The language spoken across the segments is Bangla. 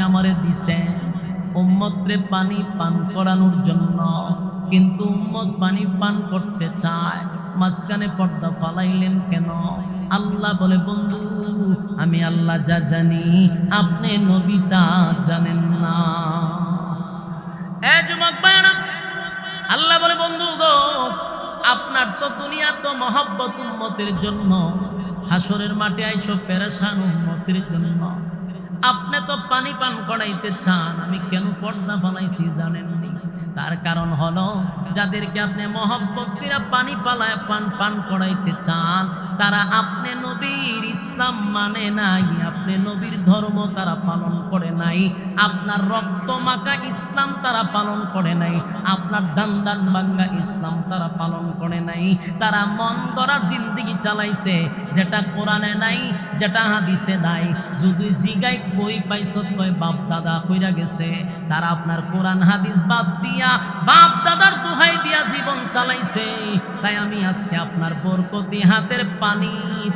আমারে দিছেন উম্মতরে পানি পান করানোর জন্য, কিন্তু উম্মত পানি পান করতে চায়, মাঝখানে পর্দা ফালাইলেন কেন? আল্লাহ বলে, বন্ধু আমি আল্লাহ যা জানি আপনি নবী তা জানেন না। যুবক ভাইরা, আল্লাহ বলে, বন্ধু গো, আপনার তো দুনিয়া তো মহব্বত উম্মতের জন্য, হাসরের মাঠে আইসো পেরেশান উম্মতের জন্য। আপনি তো পানি পান করাইতে চান, আমি কেন পর্দা ফালাইছি জানেননি? তার কারণ হলো, যাদেরকে আপনি মহব্বত করে পানি পালায় পান করাইতে চান, তারা আপনি নবীর ইসলাম মানে নাই, আপনি নবীর ধর্ম তারা পালন করে নাই, আপনার রক্ত মাখা ইসলাম তারা পালন করে নাই, আপনার দান ভাঙ্গা ইসলাম তারা পালন করে নাই। তারা মন গড়া জিন্দেগি চালাইছে, যেটা কোরআনে নাই, যেটা হাদিসে নাই। যদি জিগাই কই পাইছ, কয় বাপ দাদা কইরা গেছে। তারা আপনার কোরআন হাদিস বাদ দিয়া, বাপ দাদার দোহাই দিয়া জীবন চালাইছে। তাই আমি আজকে আপনার বরকতি হাতের পানি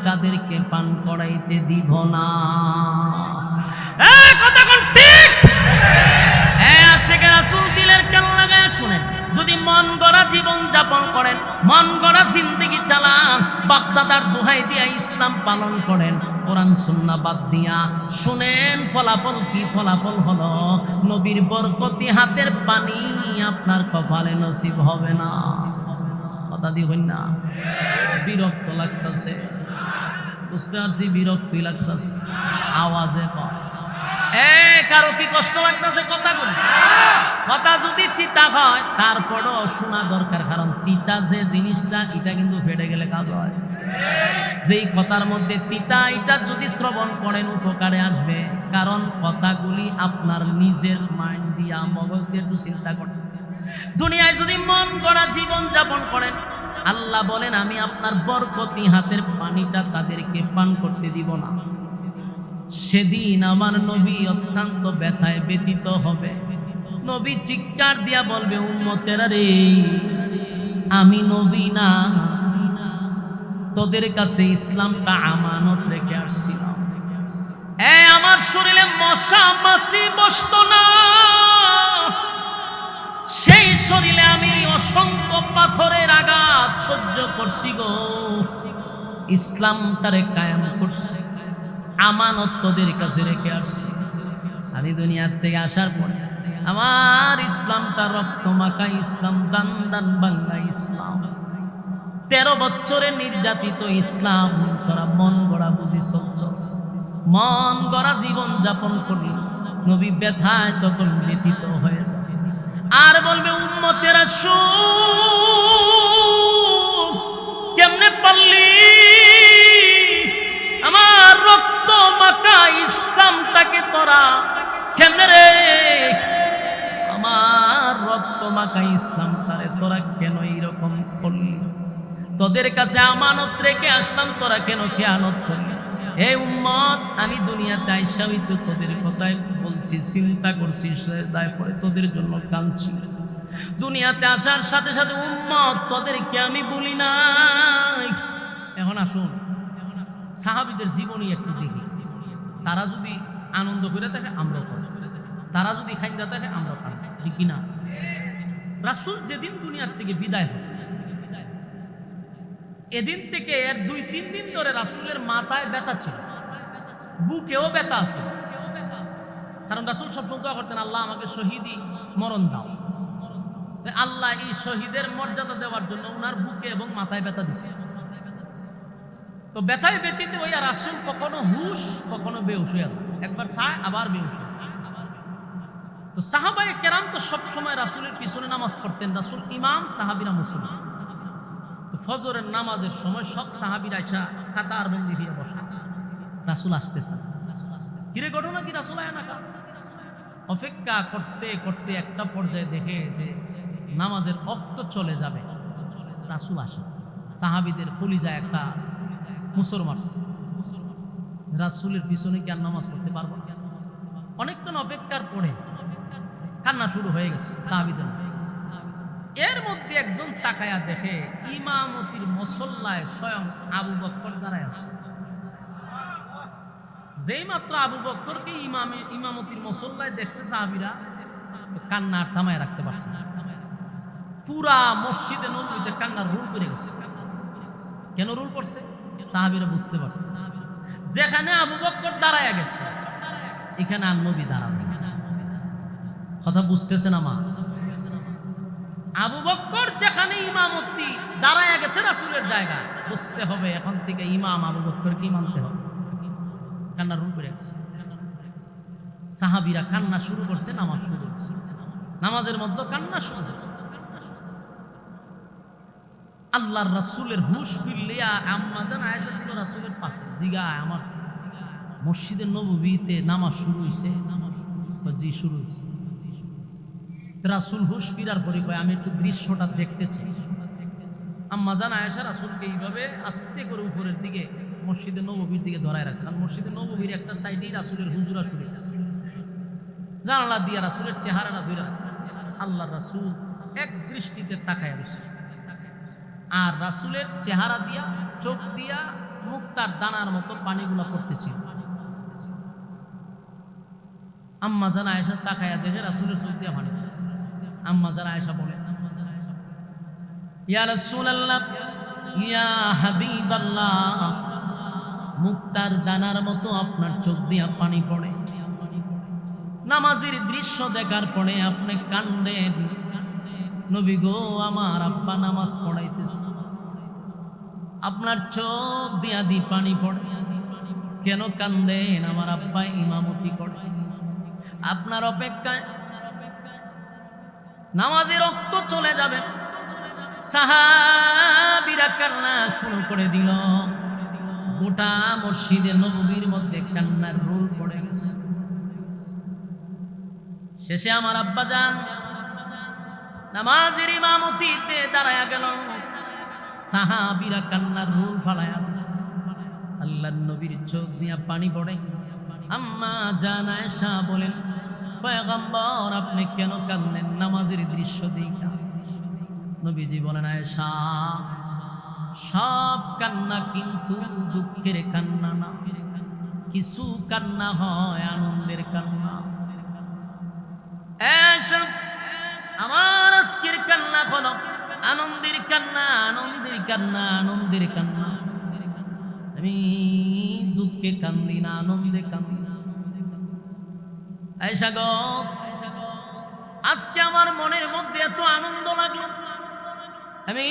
তাদেরকে পান করাইতে দিব না। কথা কোন ঠিক? আশিকে রাসূল দিলের কান লাগায় শুনেন, যদি মন গড়া জীবন যাপন করেন, মন গড়া জিন্দেগি চালান, বাপ দাদার দোহাই দিয়া ইসলাম পালন করেন, কোরআন সুন্নাহ বাদ দিয়া, শুনেন ফলাফল কি? ফলাফল হলো নবীর বরকতি হাতের পানি আপনার কপালে নসিব হবে না। কথা দিবেন না? বিরক্ত লাগতেছে, বুঝতে পারছি, বিরক্তি লাগতেছে, আওয়াজে কয়। কারো কি কষ্ট লাগতেছে? কথা যদি তিতা হয় তারপরও শোনা দরকার, কারণ তিতা যে জিনিসটা, এটা কিন্তু ফেটে গেলে কাজ হয়। যেই কথার মধ্যে তিতা, এটা যদি শ্রবণ করেন উপকারে আসবে, কারণ কথাগুলি আপনার নিজের মাইন্ড দিয়া, মগজ দিয়ে একটু চিন্তা করেন। দুনিয়ায় যদি মন গড়া জীবন যাপন করেন, আল্লাহ বলেন আমি আপনার বরকতি হাতের পানিটা তাদেরকে পান করতে দিব না। সেদিন আমার নবী অত্যন্ত ব্যথায় ব্যতীত হবে। নবী চিৎকার দিয়া বলবে, উম্মতেরা রে, আমি নবী না, তোদের কাছে ইসলামটা আমানত রেখে আসছিলাম। আমার শরীরে মশা মাছি বসতো না, সেই শরীরে আমি অসংখ্য পাথরের আঘাত সহ্য করছি গো, ইসলামটারে কায়েম করছি, আমানত তোদের কাছে রেখে আসছি। আমি দুনিয়ার থেকে আসার পরে আমার ইসলামটা রক্ত মাখা ইসলাম, দান ভাঙ্গা ইসলাম, 13 বছরে নির্যাতিত ইসলাম, তোরা মন গড়া বুঝি চলছস, মন গড়া জীবন যাপন করি। নবী ব্যথায় তখন ব্যথিত হয়ে যাবে, আর বলবে, উম্মতেরা শুন, কেমনে পারলি আমার রক্ত মাখা ইসলামটাকে তোরা, কেমনে রে আমার রক্ত মাখা ইসলামটারে তোরা কেন এইরকম করলি? তোদের কাছে আমানত রেখে আসলাম, তোরা কেন খেয়ানত করলি? হে উম্মত, আমি দুনিয়াতে আইসা হইতো তোদের কথাই বলছি, চিন্তা করছি, সেজদায় পড়ে তোদের জন্য কাঁদছি। দুনিয়াতে আসার সাথে সাথে উম্মত তোদেরকে আমি বলি নাই। এখন আসুন সাহাবীদের জীবনী একটু দেখি। তারা যদি আনন্দ করে থাকে আমরা করি, তারা যদি খাইন্দা থাকে আমরা খাই, ঠিক কিনা? রাসূল যেদিন দুনিয়ার থেকে বিদায় হয়, এদিন থেকে এর 2-3 দিন ধরে রাসূলের মাথায় ব্যথা ছিল, বুকেও ব্যথা আছে। কারণ রাসূল সবসময় দোয়া করতেন, আল্লাহ আমাকে শহীদি মরণ দাও। আল্লাহ এই শহীদের মর্যাদা দেওয়ার জন্য ওনার বুকে এবং মাথায় ব্যথা দিছে। তো ব্যথায় ব্যতীত হইয়া রাসূল কখনো হুশ, কখনো বেহুশ হয়ে যায়, একবার চায় আবার বেহুশ হয়ে যায়। তো সাহাবায়ে কেরাম তো সবসময় রাসূলের পিছনে নামাজ পড়তেন, রাসূল ইমাম, সাহাবীরা মুসল্লি। তো ফজরের নামাজের সময় সব সাহাবীরা এসে কাতার বন্দি দিয়ে বসে, রাসূল আসতেছে। কিরে ঘটনা কি? রাসূল আয় না কা? অপেক্ষা করতে করতে একটা পর্যায়ে দেখে যে নামাজের ওয়াক্ত চলে যাবে, রাসূল আসে। সাহাবীদের কলিজায় একটা মুসর মারছে, রাসূলের পিছনে কি আর নামাজ পড়তে পারবো না? অনেকক্ষণ অপেক্ষার পরে কান্না শুরু হয়ে গেছে সাহাবীদের। এর মধ্যে একজন তাকায়া দেখে ইমামতির মুসল্লায় স্বয়ং আবু বকর দাঁড়ায় আছে। যেই মাত্র আবু বকরকে ইমামতির মুসল্লায় দেখছে সাহাবীরা, তো কান্না আর থামায় রাখতে পারছে না। পুরা মসজিদে নববীতে কান্নার রুল করে গেছে। কেন রুল করছে? সাহাবীরা বুঝতে পারছে যেখানে আবু বকর দাঁড়ায় গেছে এখানে আর নবী দাঁড়াবে। কথা বুঝতেছে না মা? আবু বকর যেখানে ইমামতি দাঁড়ায় গেছে রাসূলের জায়গায়, বুঝতে হবে এখন থেকে ইমাম আবু বকরকে মানতে হবে। কান্না রুল করে গেছে। সাহাবীরা কান্না শুরু করছে, নামাজ শুরু করছে, নামাজের মধ্যে কান্না শুরু করছে। আল্লাহর রাসূলের হুশ ফিরলিয়া আম্মা জান আয়েশা ছিল রাসূলের পাশে, জিগায় আমার মসজিদের নববীতে নামাজ শুরু হইছে? জি শুরু হইছে। রাসূল হুশ ফিরার পরে কয় আমি একটু দৃশ্যটা দেখতে চাই। আম্মা জান আয়েশা রাসূলকে এইভাবে আস্তে করে উপরের দিকে মসজিদে নববীর দিকে ধরায় রাখছেন। আর মসজিদে নববীর একটা সাইডেই রাসূলের হুজুরা শুরু, জানালা দিয়া রাসূলের চেহারাটা ধরে রাখছে। আল্লাহর রাসূল এক দৃষ্টিতে তাকায় রয়েছে, আর রাসূলের চেহারা দিয়া চোখ দিয়া মুক্তার দানার মতো পানিগুলা পড়তেছিল। আম্মা জান আয়েশা তাকায়া দেখে রাসূলের চোখ দিয়া পানি। আম্মা জান আয়েশা বলে, ইয়া রাসূলুল্লাহ, ইয়া হাবিবাল্লাহ, মুক্তার দানার মতো আপনার চোখ দিয়া পানি পড়ে, নামাজের দৃশ্য দেখার পরে আপনি কান্দেন। নবী গো, আমার আব্বা নামাজ পড়াইতেছে, আপনার চোখ দিয়া দি পানি পড়ে, কেন কান্দেন? আমার আব্বা ইমামতি করে, আপনার অপেক্ষায় নামাজের রক্ত চলে যাবে। সাহাবীরা কান্না শুরু করে দিল। গোটা মসজিদে নববীর মধ্যে কান্নার রোল পড়ে গেছে। শেষে আমার আব্বা যান নামাজের ইমামতিতে দাঁড়ায়া গেল। সাহাবীরা কান্নার রোল ফালায়া দিছে। আল্লাহর নবীর চোখ দিয়া পানি পড়ে। আম্মা জান আয়েশা বলেন, পয়গম্বর আপনি কেন কাঁদলেন নামাজের দৃশ্য দেখা? নবীজি বলেন, আয়েশা, সব কান্না কিন্তু দুঃখের কান্না না, কিছু কান্না হয় আনন্দের কান্না। আমার আজকের কান্না হলো আনন্দের কান্না, আনন্দের কান্না, আনন্দের কান্না। আমি দুঃখে কান্দি না, আনন্দে কান্দি। আয়েশা গো, আজকে আমার মনের মধ্যে এত আনন্দ লাগলো, আমি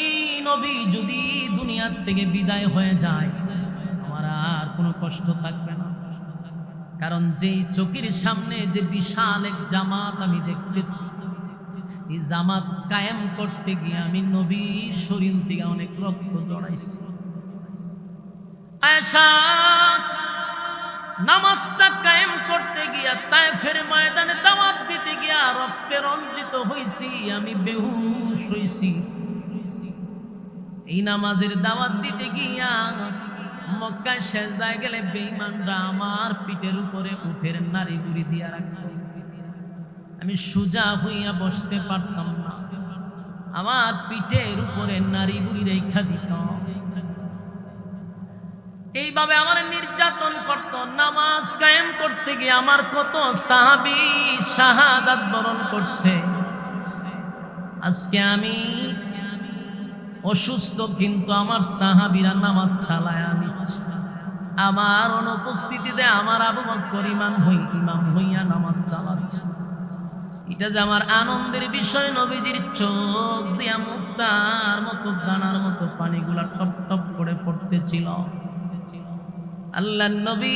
নবী যদি দুনিয়ার থেকে বিদায় হয়ে যায় আমার আর কোনো কষ্ট থাকবে না। কারণ যেই চোখের সামনে যে বিশাল এক জামাত আমি দেখতেছি, এই জামাত কায়েম করতে গিয়ে আমি নবীর শরীর থেকে অনেক রক্ত জড়াইছি। আয়েশা, নামাজটা কায়েম করতে গিয়া তায়েফের ময়দানে দাওয়াত দিতে গিয়া রক্তে রঞ্জিত হইছি, আমি বেহুশ হইছি। এই নামাজের দাওয়াত দিতে গিয়া মক্কায় সেজদায় গেলে বেঈমানরা আমার পিঠের উপরে উঠের নারী বুড়ি দিয়া রাখত, আমি সোজা হইয়া বসতে পারতাম না, আমার পিঠের উপরে নারী বুড়ি রেখা দিত। এইভাবে আমার নির্যাতন করত। নামাজ কায়েম করতে গিয়ে আমার কত সাহাবী শাহাদাত বরণ করছে। আজকে আমি অসুস্থ, কিন্তু আমার সাহাবীরা নামাজ চালায়া নিচ্ছে। আমার অনুপস্থিতিতে আমার আবু বকর ইমাম হইয়া নামাজ চালাচ্ছে। এটা যে আমার আনন্দের বিষয়। নবীজির চোখ দিয়া মুক্তার মতো দানার মতো পানিগুলা টপ টপ করে পড়তেছিল। আল্লাহর নবী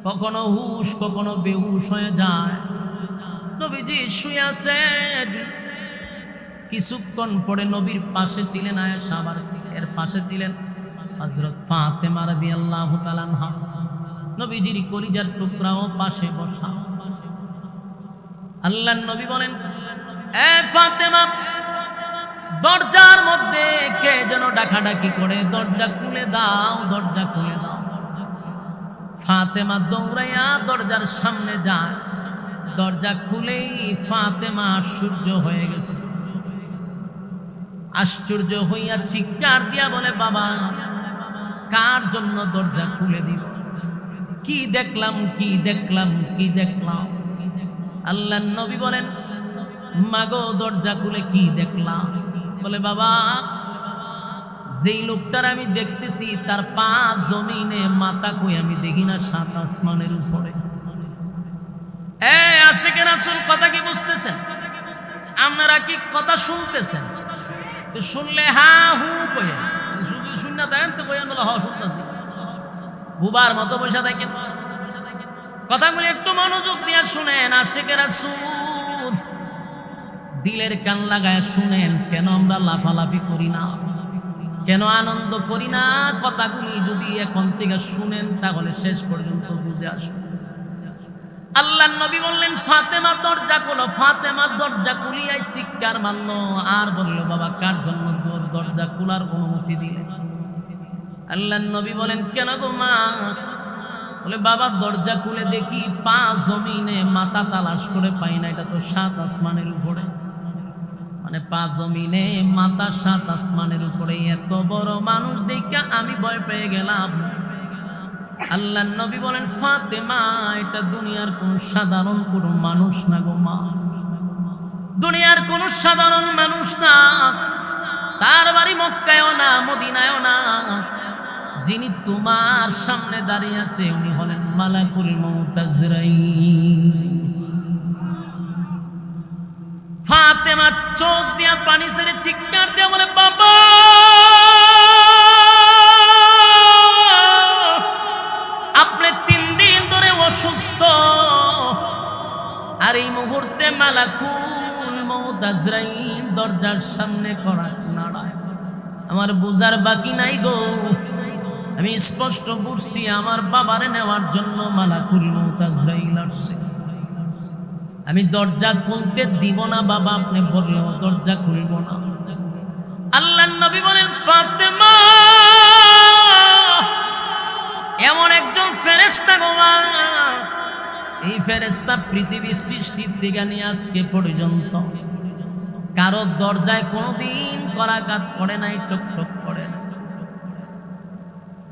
কখনো হুশ কখনো বেহুশ হয়ে যায়। নবীজি শুয়ে আছেন, কিছুক্ষণ পরে নবীর পাশে ছিলেন আয়েশা, আবার এর পাশে ছিলেন হযরত ফাতেমা রাদিয়াল্লাহু তাআলা আনহা। নবীজির কলিজার টুকরাও পাশে বসা। আল্লাহর নবী বলেন, এ ফাতেমা, দরজার মধ্যে কে যেন ডাকাডাকি করে, দরজা খুলে দাও, দরজা খুলে দাও। ফাতেমা দৌড়াইয়া দরজার সামনে যায়। দরজা খুলেই ফাতেমা আশ্চর্য হয়ে গেছে। আশ্চর্য হইয়া চিৎকার দিয়া বলে, বাবা, কার জন্য দরজা খুলে দিব? কি দেখলাম, কি দেখলাম, কি দেখলাম? আল্লাহর নবী বলেন, মাগো দরজা খুলে কি দেখলাম? বলে, বাবা যেই লোকটার আমি দেখতেছি তার পা জমিনে, মাথা কই আমি দেখি না, সাত আসমানের উপরে। আশিকে রাসূল কথা কি বুঝতেছেন? আপনারা কি কথা শুনতেছেন? তো শুনলে হা হু কইয়া, শুধু শুননা দেখেন তো কইয়া বলে হ্যাঁ শুনতেছি, বুবার মতো বসে থাকেন। কথাগুলি একটু মনোযোগ দিয়ে শুনেন। আশিকে রাসূল দিলের কান লাগায় শুনেন। কেন আমরা লাফালাফি করি না, কেন আনন্দ করি না? কথাগুলি যদি এখন থেকে শুনেন তাহলে শেষ পর্যন্ত বুঝে আসবে। আল্লাহর নবী বললেন, ফাতেমা দরজা খোলো। ফাতেমা দরজা খুলিয়াই চিৎকার মারলো আর বলল, বাবা কার জন্য দরজা খোলার অনুমতি দিলে? আল্লাহর নবী বলেন, কেন গো মা? বলে, বাবা দরজা খুলে দেখি পা জমিনে, মাথা তালাশ করে পাই না, এটা তো সাত আসমানের উপরে। মানে পা জমিনে, মাথা সাত আসমানের উপরে। এত বড় মানুষ দেখে আমি ভয় পেয়ে গেলাম। আল্লাহর নবী বলেন, ফাতেমা এটা দুনিয়ার কোন সাধারণ কোন মানুষ না গো মা, দুনিয়ার কোন সাধারণ মানুষ না। তার বাড়ি মক্কায়ও না, মদিনায়ও না। যিনি তোমার সামনে দাঁড়িয়ে আছে উনি হলেন মালাকুল মউত আজরাইল। ফাতেমা চোখ দিয়া পানি ছেড়ে চিৎকার দিয়ে বলে, বাবা আপনি 3 দিন ধরে অসুস্থ, আর এই মুহূর্তে মালাকুল মউত আজরাইল দরজার সামনে করা নাড়ায়। আমার বোঝার বাকি নাই গো, আমি স্পষ্ট বুঝছি আমার বাবারে নেওয়ার জন্য মালাকুল মউত আজরাইল আসছে। আমি দরজা খুলতে দিব না বাবা, আপনি বললেও দরজা খুলব না। আল্লাহর নবী বলেন, ফাতেমা এমন একজন ফেরেশতা গো মা, এই ফেরেশতা পৃথিবীর সৃষ্টির থেকে নিয়ে আজকে পর্যন্ত কারো দরজায় কোনোদিন করাঘাত করে নাই, টক টক করে না।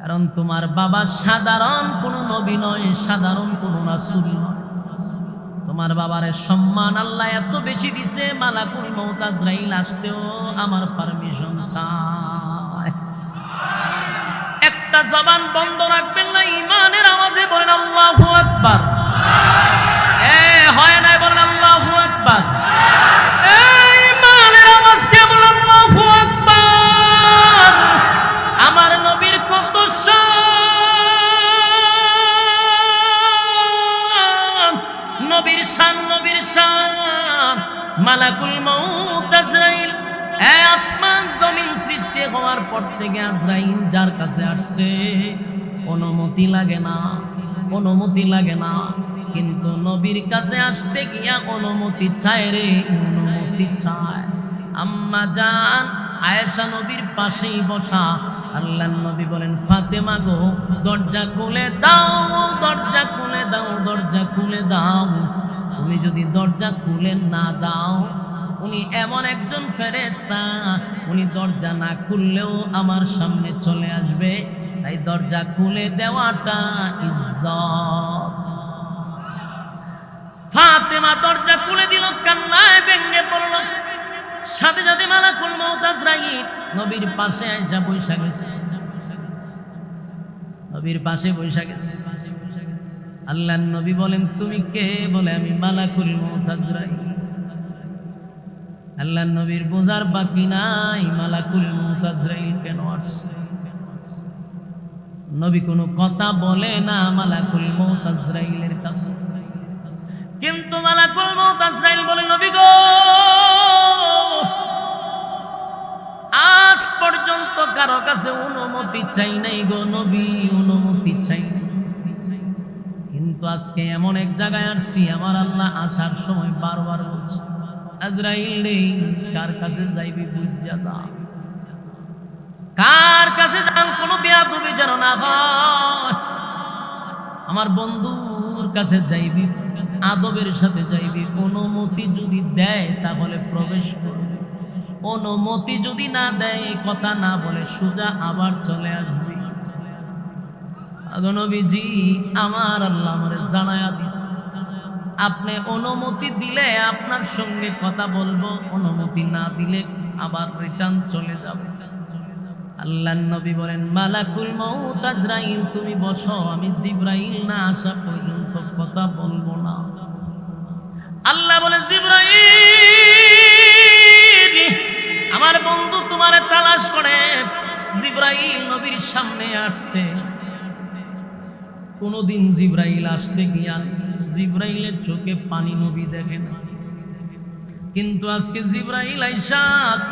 কারণ তোমার বাবা সাধারণ কোনো নবী নয়, সাধারণ কোনো রাসূল নয়। তোমার বাবার সম্মান আল্লাহ এত বেশি দিছে, মালাকুল মউত আজরাইল আসতেও আমার পারমিশন চায়। একটা জবান বন্ধ রাখবেন না, ঈমানের আওয়াজে বলেন আল্লাহু আকবার। হয় না, বলেন আল্লাহু আকবার। ঈমানের আওয়াজ দিয়ে বলেন আল্লাহু আকবার। আমার নবীর কত নবীর শান, নবীর শান। মালাকুল মউত আজরাইল আসমান জমিন সৃষ্টি হওয়ার পর থেকে আজরাইল যার কাছে আসছে অনুমতি লাগে না, অনুমতি লাগে না। কিন্তু নবীর কাছে আসতে গিয়া অনুমতি চায় রে, অনুমতি চায়। আম্মা জান আয়েশা নবীর পাশেই বসা। আল্লাহর নবী বলেন, ফাতেমা গো দরজা খুলে দাও, দরজা খুলে দাও, দরজা খুলে দাও। তুমি যদি দরজা খুলে না দাও, উনি এমন একজন ফেরেশতা, উনি দরজা না খুললেও আমার সামনে চলে আসবে। তাই দরজা খুলে দেওয়াটা ইজ্জত। ফাতেমা দরজা খুলে দিল, কান্নায় ভেঙে পড়ল। সাথে সাথে মালাকুল মউত আজরাইল নবীর পাশে আইসা বৈশা গেছে, নবীর পাশে বৈশা গেছে। আল্লাহর নবী বলেন, তুমি কে? বলে, আমি মালাকুল মউত আজরাইল। আল্লাহর নবীর বোঝার বাকি নাই মালাকুল মউত আজরাইল কেন আসছে। নবী কোনো কথা বলে না মালাকুল মউত আজরাইলের কাছে। কিন্তু মালাকুল মউত আজরাইল বলে, নবী গো আজ পর্যন্ত কারো কাছে অনুমতি চাই নাই গো নবী, অনুমতি চাই নাই। কিন্তু আজকে এমন এক জায়গায় আসছি, আমার আল্লাহ আসার সময় বারবার বলছে, আজরাইল রে কার কাছে যাইবি বুঝা যা, কার কাছে যান কোনো বেয়াদবি যেন না হয়। আমার বন্ধুর কাছে যাইবি, আদবের সাথে যাইবি। অনুমতি যদি দেয় তাহলে প্রবেশ করবি, অনুমতি যদি না দেয় কথা না বলে সোজা আবার চলে আসবি। নবীজি আমার আল্লাহ আমারে জানায়া দিছে, আপনি অনুমতি দিলে আপনার সঙ্গে কথা বলবো, অনুমতি না দিলে আবার রিটার্ন চলে যাব। আল্লাহর নবী বলেন, মালাকুল মউত আজরাইল তুমি বসো, আমি জিবরাইল না আসা পর্যন্ত কথা বলবো না। আল্লাহ বলে, জিবরাইল আমার বন্ধু তোমারে তালাশ করে। জিবরাইল নবীর সামনে আসছে। কোনদিন জিবরাইল আসতে গিয়া জিবরাইলের চোখে পানি নবী দেখে না, কিন্তু আজকে জিবরাইল আইসা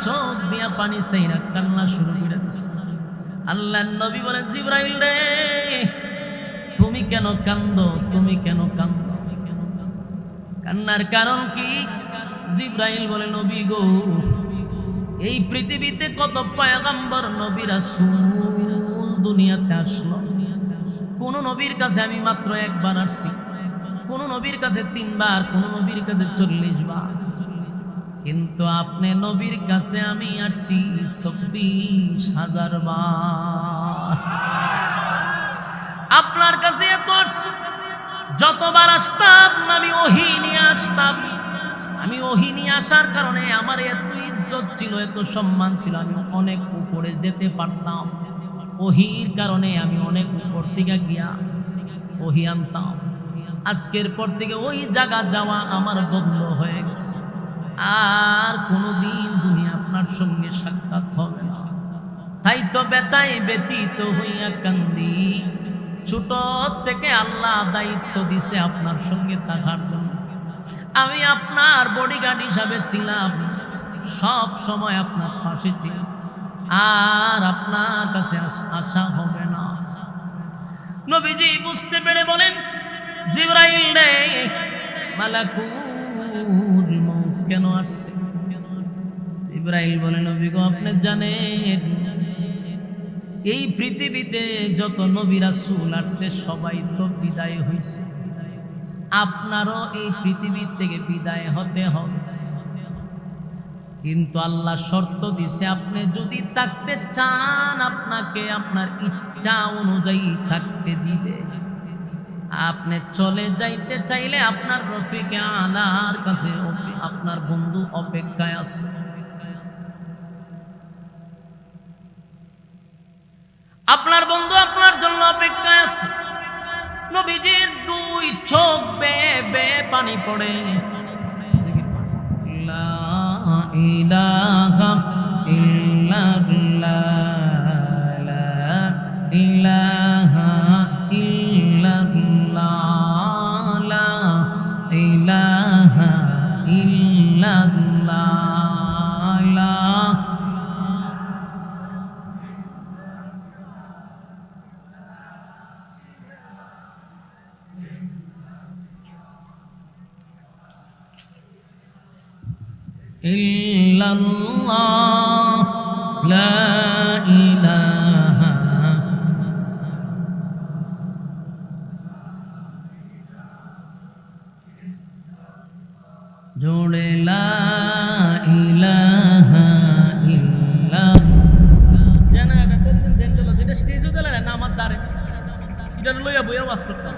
চোখ দিয়া পানি চাইরা কান্না শুরু করে দিছে। আল্লাহর নবী বলেন, জিবরাইল রে তুমি কেন কান্দো, তুমি কেন কান্দো, কান্নার কারণ কি? জিবরাইল বলে, নবী গো, এই পৃথিবীতে কত পয়গম্বর নবী রাসূল দুনিয়াতে আসলো, কোন নবীর কাছে আমি মাত্র একবার আসছি, কোন নবীর কাছে 3 বার, কোন নবীর কাছে 40 বার, কিন্তু আপনি নবীর কাছে আমি আসছি 24,000 বার। আপনার কাছে এত আসছি, যতবার আসতাম আমি ওহী নিয়ে আসতাম। আমি ওহী নিয়ে আসার কারণে আমার এত ইজ্জত ছিল, এত সম্মান ছিল, আমি অনেক উপরে যেতে পারতাম। ওহীর কারণে আমি অনেক উপর থেকে গিয়া ওহী আনতাম। আজকের পর থেকে ওই জায়গা যাওয়া আমার বন্ধ হয়ে গেছে, আর কোনোদিন দুনিয়া আপনার সঙ্গে সাক্ষাৎ হবে না। তাই তো বেতায় ব্যতীত হইয়া কান্দি, ছোট থেকে আল্লাহ দায়িত্ব দিছে আপনার সঙ্গে থাকার জন্য। আমি আপনার বডিগার্ড হিসাবে ছিলাম, সব সময় আপনার পাশে ছিলাম, আর আপনার কাছে আসা হবে না। নবীজি বুঝতে পেরে বলেন, জিবরাইল রে মালাকুল মউত কেন আসছে? জিবরাইল বলে, নবী গো আপনি জানেন এই পৃথিবীতে যত নবী রাসূল আসছে সবাই তো বিদায় হয়েছে, আপনারও এই পৃথিবী থেকে বিদায় হতে হবে, কিন্তু আল্লাহ শর্ত দিছে আপনি যদি থাকতে চান আপনাকে আপনার ইচ্ছা অনুযায়ী থাকতে দিবে। আপনি চলে যাইতে চাইলে আপনার রফিকে আলার কাছে আপনার বন্ধু অপেক্ষায় আছে। আপনার বন্ধু আপনার জন্য অপেক্ষায় আছে। নবীজির 2 চোখ বেয়ে বেয়ে পানি পড়ে। লা ইলাহা ইল্লাল্লাহ, লা ইলাহা ইল্লাল্লাহ, লা ইলাহা ইল্লাল্লাহ, লা ইল্লাল্লাহ, লা ইলাহা জোড়ে লা ইলাহা ইল্লাল্লাহ। জানা এটা কোনদিন দেনলো, যেটা স্টেজও দিলে না আমার দ্বারে, এটা লইয়া বইয়া ওয়াজ করতাম।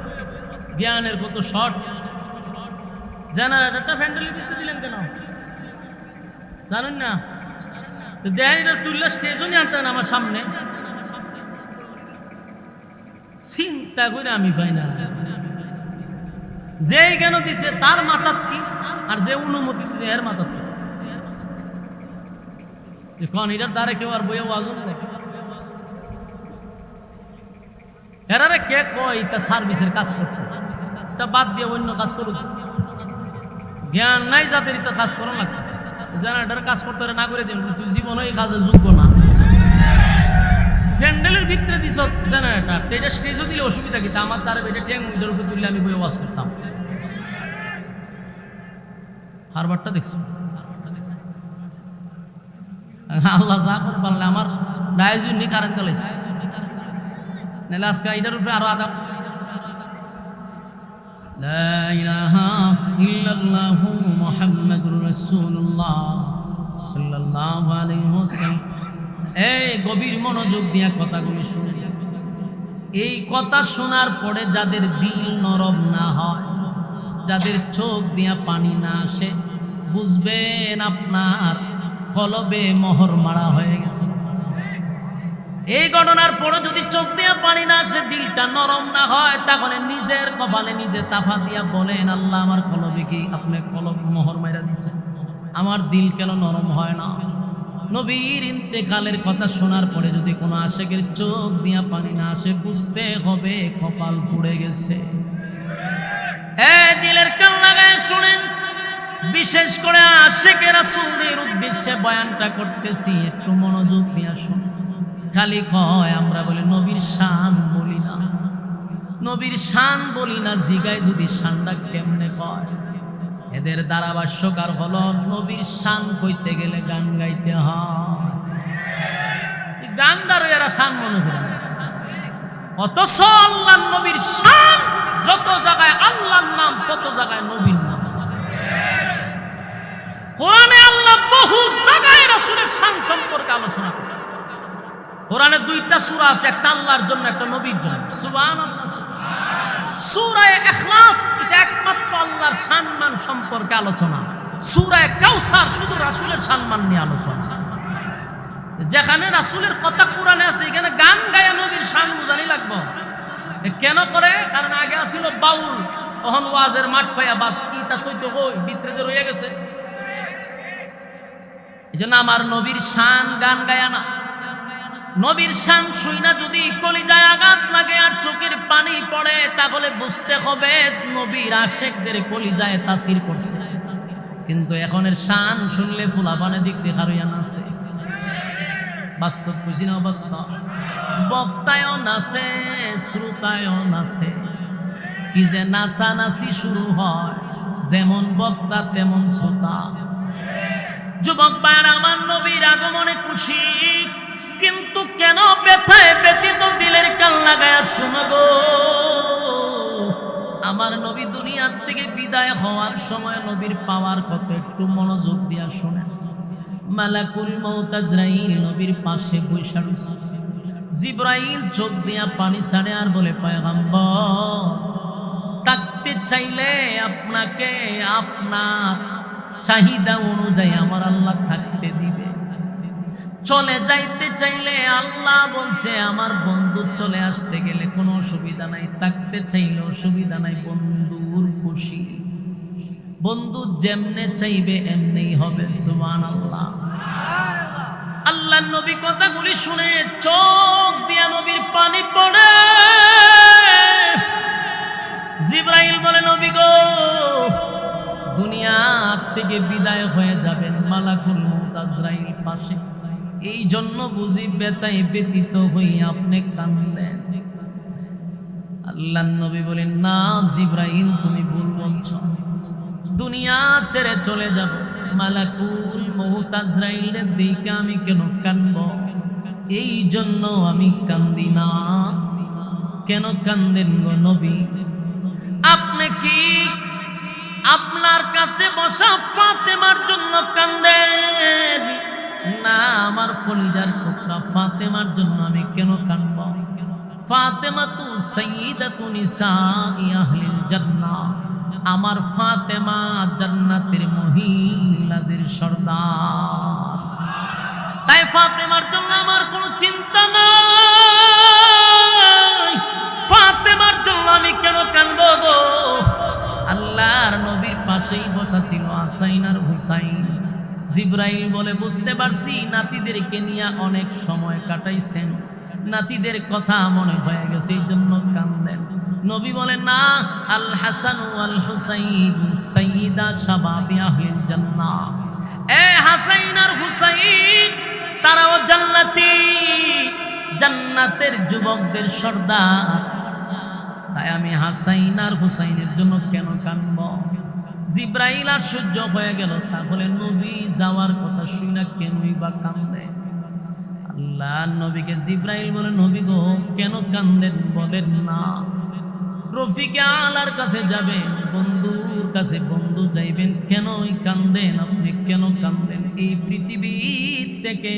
জ্ঞানের কত শর্ট, জেনারেটরটা ফ্যান্ডেলে দিতে দিলেন কেন জানেন না? তো দেখেন এটা তুললে স্টেজও নিয়ে আনতেন আমার সামনে, চিন্তা করে আমি পাই না। যে কেন দিছে তার মাথাত কি, আর যে অনুমতি দিছে এর মাথাত কি? এখন এটার দ্বারা কেউ আর বইয়া ওয়াজ করে? এরারে কে কয় তা সার্ভিসের কাজ করতে, এটা বাদ দিয়ে অন্য কাজ করুক। জ্ঞান নাই যাদের এটা কাজ করা লাগছে, জেনারেটর কাজ করতে না করে দিন, জীবন এই কাজের যোগ্য না। প্যান্ডেলের ভিতরে দিছ জেনারেটর, এটা স্টেজও দিলে অসুবিধা কি? আমার দ্বারা বেশি ট্যাং উইডের উপরে তুললে আমি বই ওয়াজ করতাম। হারবারটা দেখছি আল্লাহ যা করে পারলে আমার ডায়াজুন নিয়ে কারেন্ট চালাইছে, নাহলে আজকে এটার উপরে আরো আদা। লা ইলাহা ইল্লাল্লাহু মুহাম্মাদুর রাসূলুল্লাহ সাল্লাল্লাহু আলাইহি ওয়াসাল্লাম। এই গভীর মনোযোগ দিয়া কথাগুলো শুনুন। এই কথা শোনার পরে যাদের দিল নরম না হয়, যাদের চোখ দিয়া পানি না আসে, বুঝবেন আপনার কলবে মোহর মারা হয়ে গেছে। এই ঘটনার পরে যদি চোখ দিয়া পানি না আসে, দিলটা নরম না হয়, তাহলে নিজের কপালে নিজে তাফা দিয়া বলেন, আল্লাহ আমার কলবে কি আপনি কলব মোহর মাইরা দিছেন, আমার দিল কেন নরম হয় না। নবীর ইন্তেকালের কথা শোনার পরে যদি কোনো আশেকের চোখ দিয়া পানি না আসে, বুঝতে হবে কপাল পুড়ে গেছে। দিলের কান লাগায় শুনেন, বিশেষ করে আশেকের রাসূলের উদ্দেশ্যে বয়ানটা করতেছি, একটু মনোযোগ দিয়া শুনুন। খালি কয় আমরা বলি নবীর শান বলি না, নবীর শান বলি না, জিগায় যদি শানটা কেমনে কয়। এদের ধারাভাষ্যকার হলো নবীর শান কইতে গেলে গান গাইতে হয়, গানদার এরা শান মনে করে। অথচ আল্লাহ নবীর শান যত জায়গায় আল্লাহর নাম, তত জায়গায় নবীর নাম। কোরআনে আল্লাহ বহু জায়গায় রাসূলের শান সম্পর্কে আলোচনা করেছেন। কোরআনে 2টা সূরা আছে, একটা আল্লাহর জন্য, একটা নবীর জন্য। সুবহানাল্লাহ। সূরা ইখলাস এটা একমাত্র আল্লাহর সম্মান সম্পর্কে আলোচনা। সূরা কাউসার শুধু রাসূলের সম্মান নিয়ে আলোচনা। যেখানে রাসূলের কথা কোরআনে আছে, এখানে গান গায়া নবীর শান বুঝানি লাগবে। কেন করে? কারণ আগে ছিল বাউল, ওহন ওয়াজের মাঠ পাইয়া বাস ইটা তুই তো কই ভিতরে যে রয়ে গেছে। এজন্য আমার নবীর শান গান গায়া না, নবীর শান শুইনা যদি কলিজায় আঘাত লাগে আর চোখের পানি পড়ে, তাহলে বুঝতে হবে নবীর আশেকদের কলিজায় তাসির করছে। কিন্তু এখনের শান শুনলে ফুলাপানে দিচ্ছে হারুয়া নাচে। বাস্তব বুঝি না বাস্তব। বক্তায়ও নাচে, শ্রোতায়ও নাচে, কি যে নাচানাচি শুরু হয়, যেমন বক্তা তেমন শ্রোতা। যুবক ভাইরা আমার নবীর আগমনে খুশি, কিন্তু কেন ব্যথায় ব্যথিত দিলের কান লাগায়া শোনাবো। আমার নবী দুনিয়ার থেকে বিদায় হওয়ার সময় নবীর পাওয়ার কত একটু মনোযোগ দিয়া শোনেন। মালাকুল মউত আজরাইল নবীর পাশে বসে রয়েছে। জিবরাইল চোখ দিয়া পানি ছাড়ে আর বলে, পয়গম্বর থাকতে চাইলে আপনাকে আপনার চাহিদা অনুযায়ী আমার আল্লাহ থাকতে দিবে, চলে যাইতে চাইলে আল্লাহ বলছে আমার বন্ধু চলে আসতে গেলে কোনো অসুবিধা নাই, থাকতে চাইলে অসুবিধা নাই, বন্ধুর খুশি, বন্ধু যেমনে চাইবে এমনেই হবে। সুবহানাল্লাহ। আল্লাহ নবী কথাগুলি শুনে চোখ দিয়া নবীর পানি পড়ে। জিবরাইল বলে, নবী গো দুনিয়া থেকে বিদায় হয়ে যাবেন, মালাকুল মউত আজরাইল পাশে, এই জন্য বুঝি ব্যথায় ব্যতীত হই আপনি কাঁদলেন। আল্লাহ নবী বলেন, না জিবরাইল তুমি ভুল বলছো, দুনিয়া ছেড়ে চলে যাব, মালাকুল মউত আজরাইলের দিকে আমি কেন কাঁদব? এই জন্য আমি কান্দি না। কেন কান্দেন গো নবী? আপনি কি আপনার কাছে বসা ফাতেমার জন্য কান্দেন? না, আমার কলিজার টুকরা ফাতেমার জন্য আমি কেন কাঁদব? ফাতেমা তু সাইয়্যিদাতু নিসাই আহলিল জান্নাহ, আমার ফাতেমা জান্নাতের মহিলাদের সর্দার। তাই ফাতেমার জন্য আমার কোনো চিন্তা নাই। ফাতেমার জন্য আমি কেন কাঁদব গো? আল্লাহর নবীর পাশেই বসা ছিল হাসাইন আর হুসাইন। জিবরাইল বলে, বুঝতে পারছি নাতিদেরকে নিয়ে অনেক সময় কাটাইছেন, নাতিদের কথা মনে হয়ে গেছে, এই জন্য কান্দেন। নবী বলেন, না, আল হাসান ওয়াল হুসাইন সাইয়্যিদা শাবাবি আহলিল জান্নাহ, এ হাসাইন আর হুসাইন তারাও জান্নাতি, জান্নাতের যুবকদের সর্দার। তাই আমি হাসাইন আর হুসাইনের জন্য কেন কাঁদব? জিবরাইল আশ্চর্য হয়ে গেল, তাহলে নবী যাওয়ার কথা শুনে কেনই বা কান্দে? আল্লাহ নবীকে জিবরাইল বলে, নবী গো কেন কান্দেন বলেন না। রফিকে আলার কাছে যাবেন, বন্ধুর কাছে বন্ধু যাইবেন, কেনই কান্দেন আপনি? কেন কান্দেন? এই পৃথিবী থেকে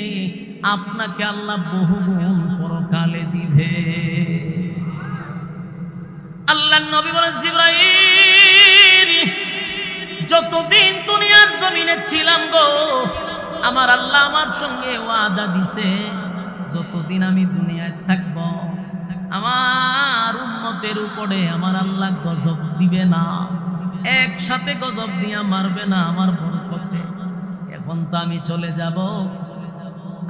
আপনাকে আল্লাহ বহুগুণ পরকালে দিবে। আল্লাহর নবী বলেন, জিবরাইল, যতদিন দুনিয়ার জমিনে ছিলাম গো, আমার আল্লাহ আমার সঙ্গে ওয়াদা দিছে, যতদিন আমি দুনিয়ায় থাকব আমার উম্মতের উপরে আমার আল্লাহ গজব দিবে না, একসাথে গজব দিয়া মারবে না আমার বরকতে। এখন তো আমি চলে যাব,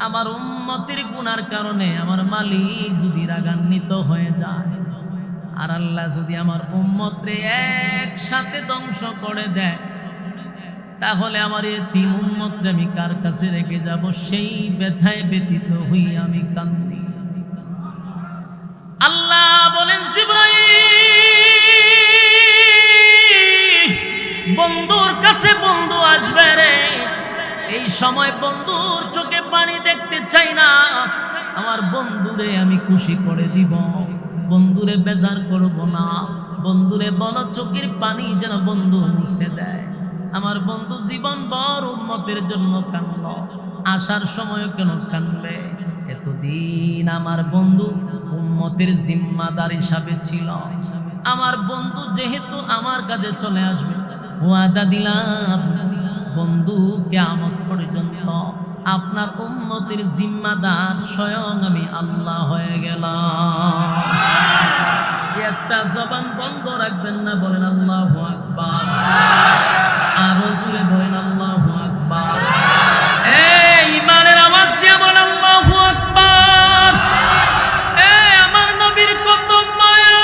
আমার উম্মতের গুনার কারণে আমার মালিক যদি রাগান্বিত হয়ে যায়, আর আল্লাহ যদি আমার উম্মতরে একসাথে ধ্বংস করে দেয়, তাহলে আমার এই তিন উম্মতরে আমি কার কাছে রেখে যাব? সেই ব্যথায় ব্যথিত হই আমি কান্দি। আল্লাহ বলেন, জিবরাইল, বন্ধুর কাছে বন্ধু আসবে রে, এই সময় বন্ধুর চোখে পানি দেখতে চাই না, আমার বন্ধুরে আমি খুশি করে দিব, বন্ধুরে বেজার করব না, বন্ধুরে বল চোখের পানি যেন বন্ধু মুছে দেয়। আমার বন্ধু জীবন ভর উম্মতের জন্য কাঁদল, আসার সময় কেন কাঁদবে? এতদিন আমার বন্ধু উম্মতের জিম্মাদার হিসাবে ছিল, আমার বন্ধু যেহেতু আমার কাছে চলে আসবে, ওয়াদা দিলাম বন্ধু কিয়ামত পর্যন্ত আপনার উম্মতের জিম্মাদার স্বয়ং আমি আল্লাহ হয়ে গেলাম। একটা জবান বন্ধ রাখবেন না, বলেন আল্লাহু আকবার, আরো জোরে বলেন আল্লাহু আকবার। এই ইমানের আওয়াজ দিয়ে বলেন আল্লাহু আকবার। এই আমার নবীর কত মায়া,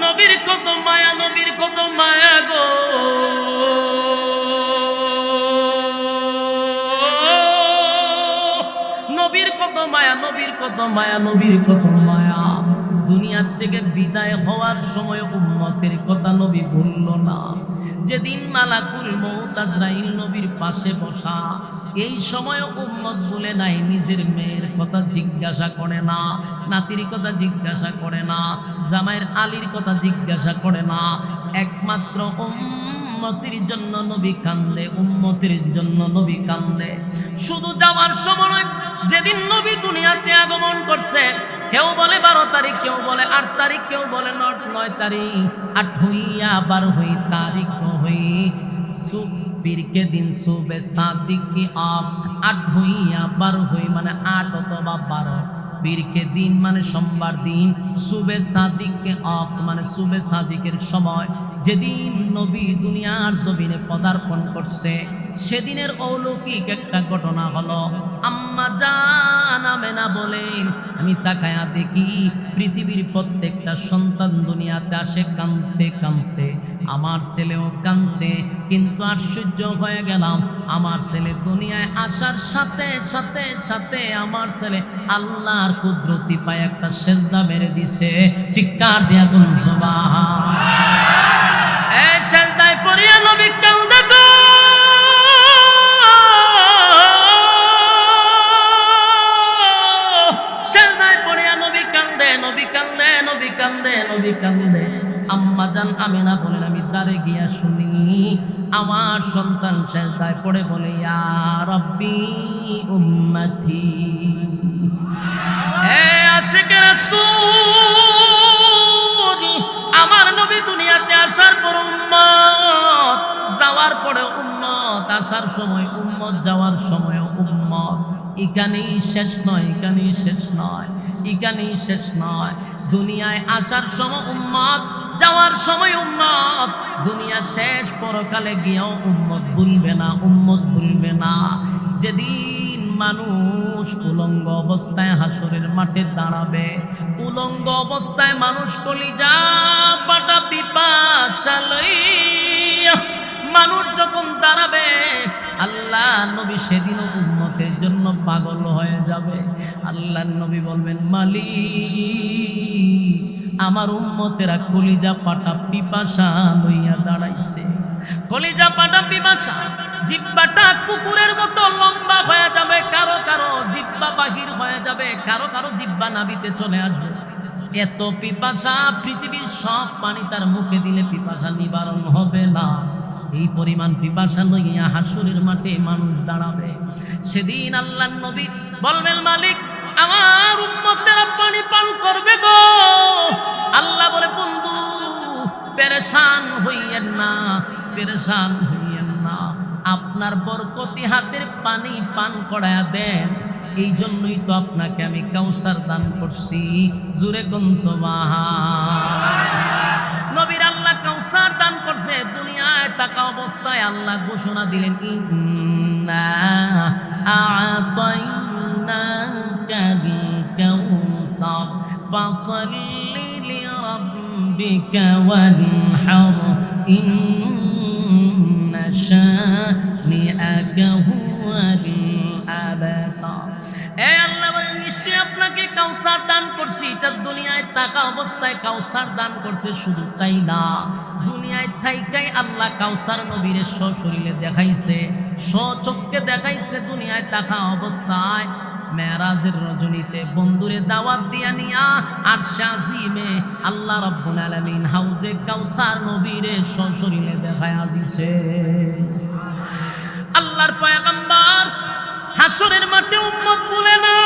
নবীর কত মায়া, নবীর কত মায়া গো। নবীর কত মায়া, নবীর কত মায়া, নবীর কত মায়া। দুনিয়ার থেকে বিদায় হওয়ার সময় উম্মতের কথা নবী ভুলল না। যেদিন মালাকুল মউত আজরাইল নবীর পাশে বসা, এই সময় উম্মত বলে নাই, নিজের মেয়ের কথা জিজ্ঞাসা করে না, নাতির কথা জিজ্ঞাসা করে না, জামাইয়ের আলীর কথা জিজ্ঞাসা করে না, একমাত্র উম্মতের জন্য নবী কান্দে, উম্মতের জন্য নবী কান্দে। শুধু যাওয়ার সময়, যেদিন নবী দুনিয়াতে আগমন করছে, কেউ বলে 12 তারিখ, কেউ বলে 8 তারিখ, কেউ বলে 9 তারিখ, 8 হইয়া 12 হই তারিখ হই পীর के दिन सुबह सादिक की आप 8 হইয়া 12 হই মানে 8 অথবা 12। পীর के दिन মানে সোমবার দিন, সুবে সাদিক কে আপ মানে সুবে সাদিকের সময়, যেদিন নবী দুনিয়ার জমিনে পদার্পণ করছে, সেদিনের অলৌকিক একটা ঘটনা হলো। আম্মা জান আমেনা বলেন, আমি তাকায়া দেখি পৃথিবীর প্রত্যেকটা সন্তান দুনিয়াতে আসে কাঁদতে কাঁদতে, আমার ছেলেও কাঁদছে, কিন্তু আশ্চর্য হয়ে গেলাম, আমার ছেলে দুনিয়ায় আসার সাথে সাথে সাথে আমার ছেলে আল্লাহর কুদরতি পায় একটা সেজদা মেরে দিছে। চিৎকার দিয়া বল সুবহান। এই সেজদায় পড়িয়া নবী কান্দে গো, সেজদায় পড়িয়া নবী কান্দে, নবী কান্দে, নবী কান্দে, নবী কান্দে। আম্মা জান আমেনা বলেন, আমি দাঁড়ে গিয়া শুনি আমার সন্তান সেজদায় পড়ে বলে, ইয়া রাব্বি উম্মতি। এ আশিকে রাসূল, আমার নবী দুনিয়াতে আসার পর উম্মত, যাওয়ার পরে উম্মত, আসার সময় উম্মত, যাওয়ার সময় উম্মত। এখানেই শেষ নয়, এখানেই শেষ নয়, এখানেই শেষ নয়। দুনিয়ায় আসার সময় উম্মত, যাওয়ার সময় উম্মত, দুনিয়া শেষ, পরকালে গিয়েও উম্মত ভুলবে না, উম্মত ভুলবে না। যেদিন মানুষ উলঙ্গ অবস্থায় হাসরের মাঠে দাঁড়াবে, উলঙ্গ অবস্থায় মানুষ কলিজা ফাটা পিপাসা লইয়া মানুষ যখন দাঁড়াবে, আল্লাহ নবী সেদিনও উম্মতের জন্য পাগল হয়ে যাবে। আল্লাহ নবী বলবেন, মালিক, আমার উম্মতেরা কলিজা পাটা পিপাসা লইয়া দাঁড়াইছে, কলিজা পাটা পিপাসা। জিহ্বাটা কুকুরের মতো লম্বা হয়ে যাবে, কারো কারো জিহ্বা বাহির হয়ে যাবে, কারো কারো জিহ্বা নাভিতে চলে আসবে। এত পিপাসা, পৃথিবীর সব পানি তার মুখে দিলে পিপাসা নিবারণ হবে না। এই পরিমাণ পিপাসা লইয়া হাসরের মাঠে মানুষ দাঁড়াবে। সেদিন আল্লাহর নবী বলবেন, মালিক আমার উম্মতেরা পানি পান করবে গো। আল্লাহ বলে বন্ধু পেরেশান হইয়েন না, পেরেশান হইয়েন না, আপনার বরকতি হাতের পানি পান করায়া দেন। এই জন্যই তো আপনাকে আমি কাউসার দান করছি। জুরে কোন সুবহান। নবীর আল্লাহ কাউসার দান করছে। দুনিয়ায় থাকা অবস্থায় আল্লাহ ঘোষণা দিলেন, ইন্না আ'তাইনাকাল কাউসার ফাসাল্লি লিরাব্বিকা ওয়ানহার ইন্না শানিআকা হুয়াল আবতার। এ আল্লাহ বলেন নিশ্চয়ই আপনাকে কাউসার দান করছি। এটা দুনিয়ায় থাকা অবস্থায় কাউসার দান করছে। শুধু তাই না, দুনিয়ায় থাইকাই আল্লাহ কাউসার নবীরে সশরীরে দেখাইছে, স্বচক্ষে দেখাইছে। দুনিয়ায় থাকা অবস্থায় মেরাজের রজনীতে বন্ধুরে দাওয়াত দিয়া নিয়া আরশে আজিমে আল্লাহ রাব্বুল আলামিন হাউজে কাউসার নবীরে সশরীরে দেখায়া দিছে। আল্লাহর পয়গম্বর হাসরের মাঠে উম্মত বলে না,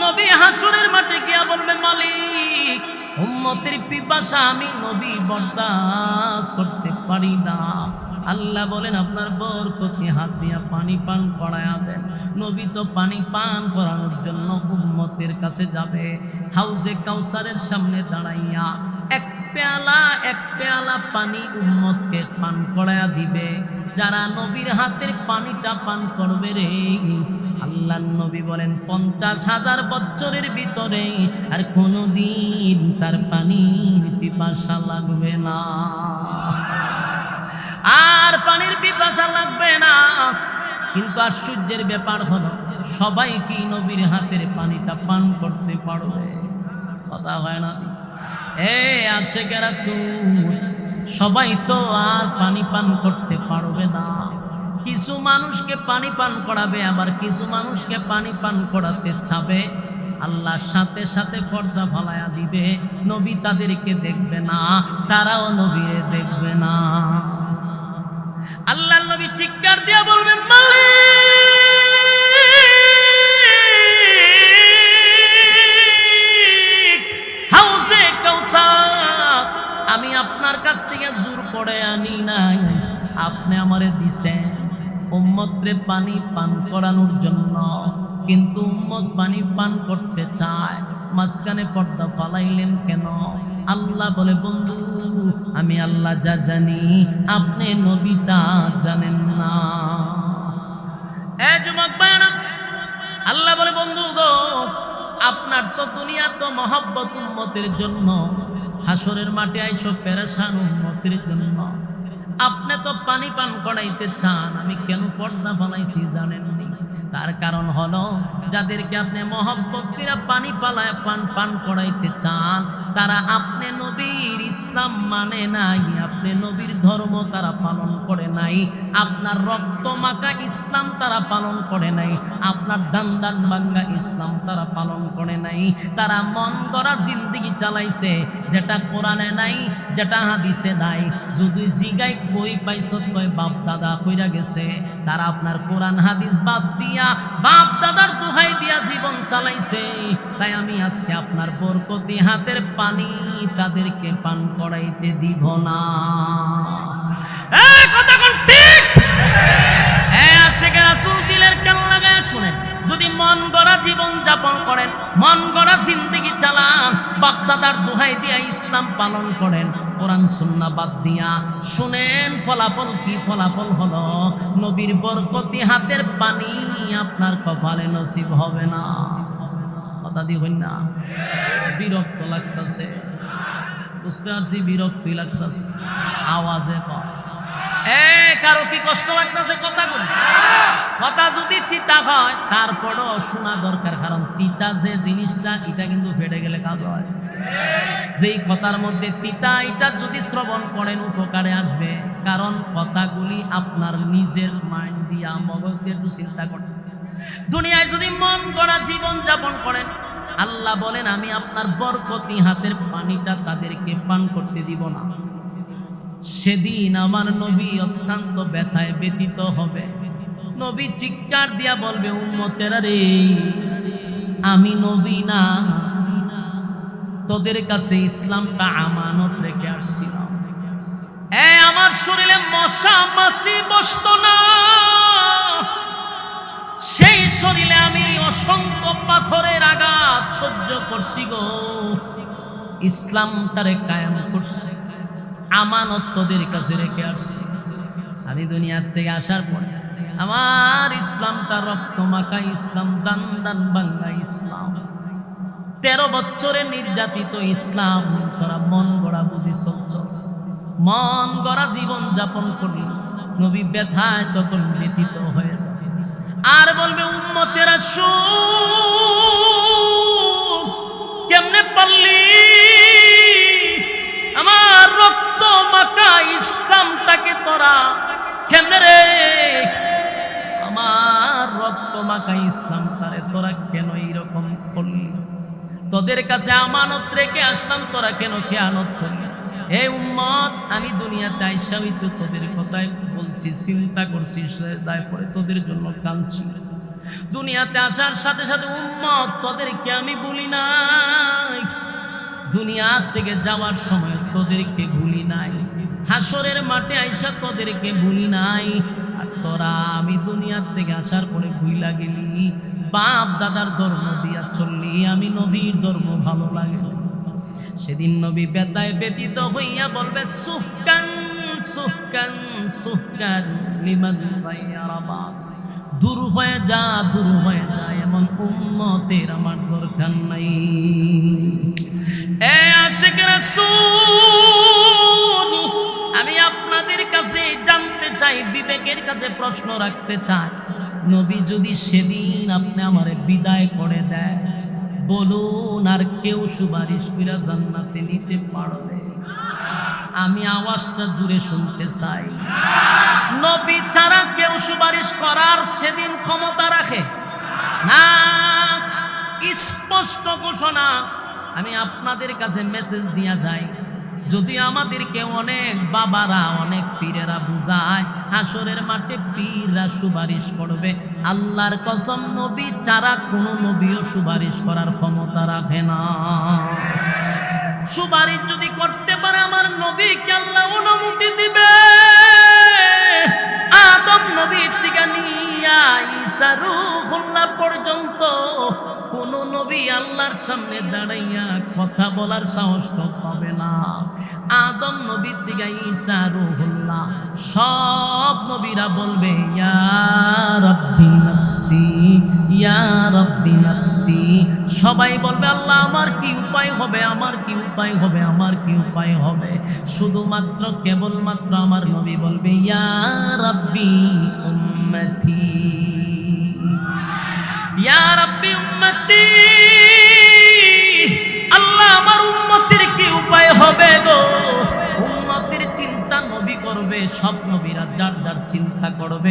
নবী হাসরের মাঠে গিয়া বলবে, মালিক উম্মতের পিপাসা আমি নবী বরদাস্ত করতে পারি না। আল্লাহ বলেন আপনার বরকতি হাত দিয়া পানি পান করায়া দেন। নবী তো পানি পান করানোর জন্য উম্মতের কাছে যাবে। হাউজে কাউসারের সামনে দাঁড়াইয়া এক পেয়ালা পানি উম্মতকে পান করায়া দিবে। যারা নবীর হাতের পানিটা পান করবে রে, আল্লাহর নবী বলেন 50,000 বছরের ভিতরে আর কোনোদিন তার পানির পিপাসা লাগবে না, আর পানির পিপাসা লাগবে না। কিন্তু আশ্চর্যের ব্যাপার হলো সবাই কি নবীর হাতের পানিটা পান করতে পারবে? কথা হয় না। আশিকে রাসূল সবাই তো আর পানি পান করতে পারবে না। কিছু মানুষকে পানি পান করাবে, আবার কিছু মানুষকে পানি পান করাতে চাবে। আল্লাহর সাথে সাথে পর্দা ফালায়া দিবে। নবী তাদেরকে দেখবে না, তারাও নবীরে দেখবে না। আল্লাহর নবী চিৎকার দিয়ে বলবেন, মালিক হাউজে কাউসার আমি আপনার কাছ থেকে জোর করে আনি নাই, আপনি আমারে দিছেন উম্মতরে পানি পান করানোর জন্য। কিন্তু উম্মত পানি পান করতে চায়, মাঝখানে পর্দা ফালাইলেন কেন? আল্লাহ বলে, বন্ধু আমি আল্লাহ যা জানি আপনি নবী তা জানেন না। যুবক ভাইরা, আল্লাহ বলে, বন্ধু গো আপনার তো দুনিয়া তো মহব্বত উম্মতের জন্য, হাসরের মাঠে আইসো পেরেশান উম্মতের জন্য। আপনি তো পানি পান করাইতে চান, আমি কেন পর্দা ফালাইছি জানেননি? তার কারণ হলো যাদেরকে আপনি মহব্বত করে পানি পালায় পান করাইতে চান, তারা আপনি নবীর ইসলাম মানে নাই, আপনি নবীর ধর্ম তারা পালন করে নাই, আপনার রক্ত মাখা ইসলাম তারা পালন করে নাই, আপনার দান ভাঙ্গা ইসলাম তারা পালন করে নাই। তারা মন গড়া জিন্দেগি চালাইছে, যেটা কোরআনে নাই, যেটা হাদিসে নাই। যদি জিগাই কই পাইছ, কয় বাপ দাদা কইরা গেছে। তারা আপনার কোরআন হাদিস বাদ দিয়া, বাপ দাদার দোহাই দিয়া জীবন চালাইছে। তাই আমি আজকে আপনার বরকতি হাতের পানি তাদেরকে পান করাইতে দিব না। কথা কোন ঠিক? আশিকে রাসূল দিলের কান লাগায় শুনেন। যদি মন গড়া জীবন যাপন করেন, মন গড়া জিন্দেগি চালান, বাপ দাদার দোহাই দিয়া ইসলাম পালন করেন, কোরআন সুন্নাহ বাদ দিয়া, শুনেন ফলাফল কি? ফলাফল হলো নবীর বরকতি হাতের পানি আপনার কপালে নসিব হবে না। কথা দিবেন না? বিরক্ত লাগতেছে, বুঝতে পারছি, বিরক্তি লাগতেছে, আওয়াজে কম। কারো কি কষ্ট লাগতেছে? কথা যদি তিতা হয় তারপরও শোনা দরকার, কারণ তিতা যে জিনিসটা এটা কিন্তু ফেটে গেলে কাজ হয়। যেই কথার মধ্যে তিতা, এটা যদি শ্রবণ করেন উপকারে আসবে, কারণ কথাগুলি আপনার নিজের মাইন্ড দিয়া, মগজ দিয়ে একটু চিন্তা করেন। দুনিয়ায় যদি মন গড়া জীবন যাপন করেন, আল্লাহ বলেন আমি আপনার বরকতি হাতের পানিটা তাদেরকে পান করতে দিব না। সেদিন আমার নবী অত্যন্ত ব্যথায় ব্যথিত হবে। নবী চিৎকার দিয়া বলবে, উম্মতেরা রে আমি নবী না, তোদের কাছে ইসলামটা আমানত রেখে আসছিলাম। আমার শরীরে মশা মাছি বসতো না, সেই শরীরে আমি অসংখ্য পাথরের আঘাত সহ্য করছি গো, ইসলামটারে কায়েম করছি, আমানত তোদের কাছে রেখে আসছি। আমি দুনিয়ার থেকে আসার পরে আমার ইসলামটা রক্ত মাখা ইসলাম, দান দান বাংলা ইসলাম, 13 বছরে নির্যাতিত ইসলাম তোরা মন গড়া বুঝি চলছস, মন গড়া জীবন যাপন করি। নবী ব্যথায় তখন ব্যথিত হয়ে যাবে আর বলবে উম্মতেরা শুন, কেমনে পারলি আমার রক্ত মাখা ইসলামটাকে তোরা, কেমনে রে আমার রক্ত মাখা ইসলামটারে তোরা কেন এইরকম করলি? তোদের কাছে আমানত রেখে আসলাম, তোরা কেন খেয়ানত করলি? হে উম্মত, আমি দুনিয়াতে আইসা হইতো তোদের কথাই বলছি, চিন্তা করছি, দায় পড়ে তোদের জন্য কাঁদছি। দুনিয়াতে আসার সাথে সাথে উম্মত তোদেরকে আমি বলি নাই, দুনিয়া থেকে যাওয়ার সময় তোদেরকে ভুলি নাই, হাসরের মাঠে আইসা তোদেরকে ভুলি নাই। আর তোরা আমি দুনিয়ার থেকে আসার পরে ভুইলা গেলি, বাপ দাদার ধর্ম দিয়া চললি, আমি নবীর ধর্ম ভালো লাগে। সেদিন নবী বেতায় ব্যতীত হইয়া বলবে সুহকান সুহকান সুহকান লিমান গায়রাবা, দূর হয়ে যা, দূর হয়ে যা, এমন উম্মতের আমার দরকার নাই। এ আশিক রাসূল, আমি আপনাদের কাছে জানতে চাই, বিবেকের কাছে প্রশ্ন রাখতে চাই, নবী যদি সেদিন আপনি আমারে বিদায় করে দেয়, বলুন আর কেউ সুপারিশ করে জান্নাতে নিতে পারবে? আমি আওয়াজটা জুড়ে শুনতে চাই। নবী ছাড়া কেউ সুপারিশ করার সেদিন ক্ষমতা রাখে না, স্পষ্ট ঘোষণা। আমি আপনাদের কাছে মেসেজ দিয়া যাই, যদি আমাদেরকে অনেক বাবারা অনেক পীরেরা বুঝায় হাসরের মাঠে পীররা সুপারিশ করবে, আল্লাহর কসম নবী ছাড়া কোনো নবীও সুপারিশ করার ক্ষমতা রাখে না। সুপারিশ যদি করতে পারে আমার নবীকে আল্লাহ অনুমতি দিবে। আদম নবীর থেকে নিয়া ঈসা রূহুল্লাহ পর্যন্ত কোন নবী আল্লাহর সামনে দাঁড়াইয়া কথা বলার সাহস তো পাবে না। আদম নবীর থেকে ঈসা রূহুল্লাহ সব নবীরা বলবে ইয়া রাব্বি নাফসি, ইয়া রাব্বি নাফসি। সবাই বলবে আল্লাহ আমার কি উপায় হবে, আমার কি উপায় হবে, আমার কি উপায় হবে। শুধুমাত্র কেবলমাত্র আমার নবী বলবে ইয়া রাব্বি উম্মতি, ইয়া রাব্বি উম্মতি। আল্লাহ আমার উম্মতের কি উপায় হবে গো? উম্মতের চিন্তা নবী করবে, সব নবীরা যার যার চিন্তা করবে।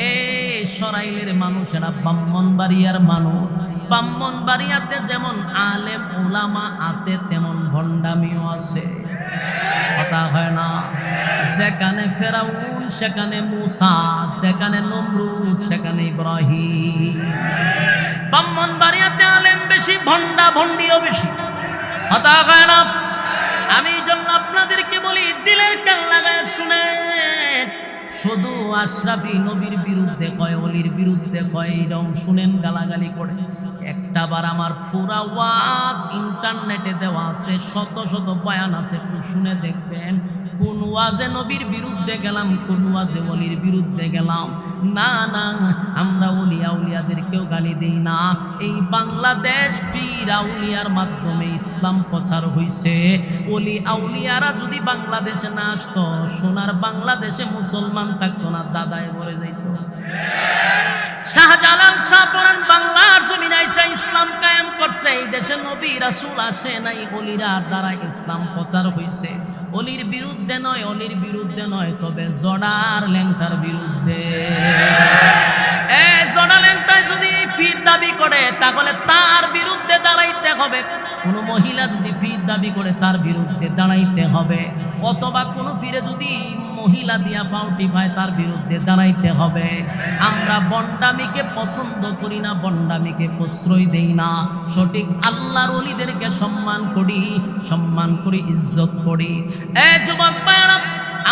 এই সরাইলের মানুষেরা ব্রাহ্মণবাড়িয়ার মানুষ, ব্রাহ্মণবাড়িয়াতে যেমন আলেম উলামা আছে তেমন ভণ্ডামিও আছে, কথা হয় না। যেখানে ফেরাউন সেখানে মুসা, যেখানে নমরুদ সেখানে ইব্রাহিম। ব্রাহ্মণবাড়িয়াতে আলেম বেশি, ভণ্ডা ভণ্ডিও বেশি, কথা হয় না। আমি জন্য আপনাদেরকে বলি দিলের কান লাগায় শুনেন, শুধু আশরাফি নবীর বিরুদ্ধে কয়, অলির বিরুদ্ধে কয়, এরকম শুনেন গালাগালি করে। একটা বার আমার পুরা ওয়াজ ইন্টারনেটে দেওয়া আছে, শত শত বয়ান আছে, একটু শুনে দেখবেন কোন ওয়াজে নবীর বিরুদ্ধে গেলাম, কোন ওয়াজে অলির বিরুদ্ধে গেলাম। না না, আমরা অলি আউলিয়াদেরকেও গালি দেই না। এই বাংলাদেশ পীর আউলিয়ার মাধ্যমে ইসলাম প্রচার হইছে। অলি আউলিয়ারা যদি বাংলাদেশে না আসতো, সোনার বাংলাদেশে মুসলমান থাকতো না, দাদায় ভরে যাইতো। শাহজালাল শাহপরান বাংলার জমিনে আইসা ইসলাম কায়েম করছে। এই দেশে নবী রাসূল আসে নাই, অলিরা দ্বারা ইসলাম প্রচার হইছে। অলির বিরুদ্ধে নয়, অলির বিরুদ্ধে নয়, তবে জড়ার ল্যাংটার বিরুদ্ধে। জোনাল্যান্ডটাই যদি ফির দাবি করে তাহলে তার বিরুদ্ধে দাঁড়াইতে হবে। কোনো মহিলা যদি ফির দাবি করে তার বিরুদ্ধে দাঁড়াইতে হবে, অথবা কোনো ফিরে যদি মহিলা দিয়া পাউটি পায় তার বিরুদ্ধে দাঁড়াইতে হবে। আমরা বন্ডামিকে পছন্দ করি না, বন্ডামিকে প্রশ্রয় দেই না। সঠিক আল্লাহর ওলিদেরকে সম্মান করি, ইজ্জত করি। যুবক ভাইরা,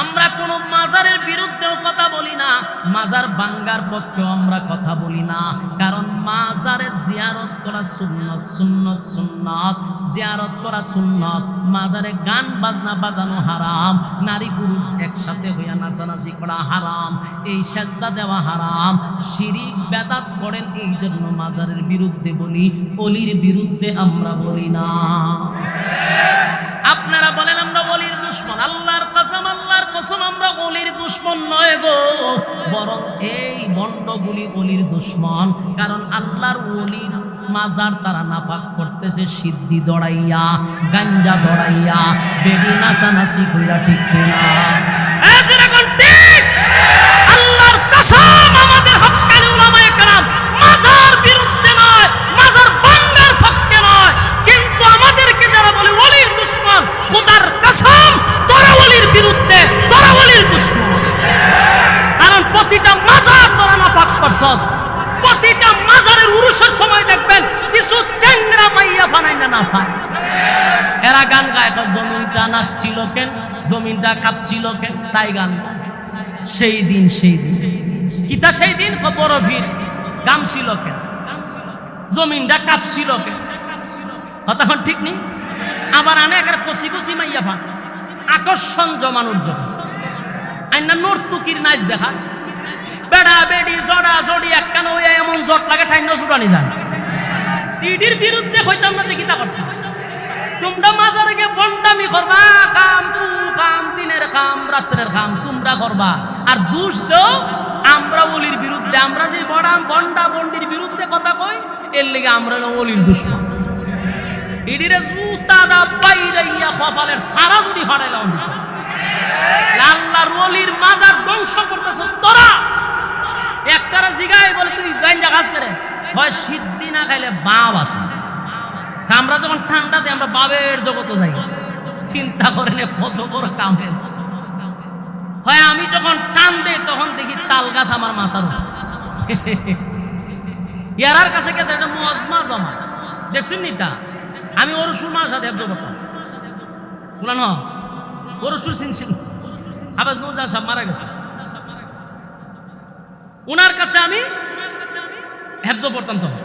আমরা কোনো মাজারের বিরুদ্ধেও কথা বলি না, মাজার ভাঙ্গার পক্ষেও আমরা কথা বলি না। কারণ মাজারে জিয়ারত করা সুন্নত, জিয়ারত করা সুন্নত। মাজারে গান বাজনা বাজানো হারাম, নারী পুরুষ একসাথে হইয়া নাচানাচি করা হারাম, এই সেজদা দেওয়া হারাম, শিরিক বেদাত করেন। এই জন্য মাজারের বিরুদ্ধে বলি, অলির বিরুদ্ধে আমরা বলি না। আপনারা বলেন আমরা অলির দুশমন। আল্লাহর কসম আমরা অলির দুশমন নয় গো, বরং এই বন্ডগুলি অলির দুশমন। কারণ আল্লাহর অলির মাজার তারা নাফাক করতেছে সিদ্ধি দড়াইয়া, গাঞ্জা দড়াইয়া, বেবি নাচানাচি কইরা। ঠিক কিনা? আল্লাহর কসম আমাদের হক্কানি উলামায়ে কেরাম মাজার বিরুদ্ধে নয়, মাজার ভাঙ্গার পক্ষে নয়। কিন্তু আমাদেরকে যারা বলে ওলির দুশমন, খোদার কসম তোরা ওলির বিরুদ্ধে, তোরা ওলির দুশমন। কারণ প্রতিটা মাজার তোরা নাপাক করছস। প্রতিটা মাজারের উরুসের সময় দেখবেন কিছু চ্যাংরা মাইয়া বানাইনা নাচায়, এরা গান গায়। জমিনটা নাচছিল কেন, জমিনটা কাঁপছিল কেন, তাই গান। সেই দিন কিতা সেই দিন বড় ভিড় গামছিল কেন, জমিনটা কাঁপছিল কেন, কথা ঠিক নেই। আবার আনে একের কষি মাইয়া ফান আকর্ষণ জমানোর জন্য আইনা নর্তুকির নাচ দেখা, বেড়া বেড়ি জড়া জড়ি একখান হইয়া এমন জট লাগে ঠাইন ছুটানি যান। ইডির বিরুদ্ধে হইতাম না, দেখিতা করতাম। তোমরা মাজারে গিয়ে বন্ডামি করবা, কাম দিনের কাম রাত্রের কাম তোমরা করবা, আর দুষ দাও আমরা ওলির বিরুদ্ধে। আমরা যে বন্ডা বন্ডির বিরুদ্ধে কথা কই, এর লেগে আমরা ওলির দুশমন। ইডিরে জুতাটা বাইরাইয়া কপালের সারা যদি ফাড়াইলাম, আল্লাহর ওলির মাজার ধ্বংস করতেছ তোরা। একটারা জিগায় বলে তুই গাঞ্জা খাস করে, হয় সিদ্ধি না খাইলে বাপ আসে। আমরা যখন ঠান্ডাতে আমরা বাবের জগতে যাই, চিন্তা করেন কত বড় কাম। হয় আমি যখন টান দেই তখন দেখি তাল গাছ আমার মাথার ইয়ারার কাছে কে একটা মজমা জমা দেখছেন নি তা। আমি ওরসুর মার সাথে বলেন ওরসুর চিনছিল, আবাস নুরজান সাহেব মারা গেছে, ওনার কাছে আমি হেফজ পড়তাম। তখন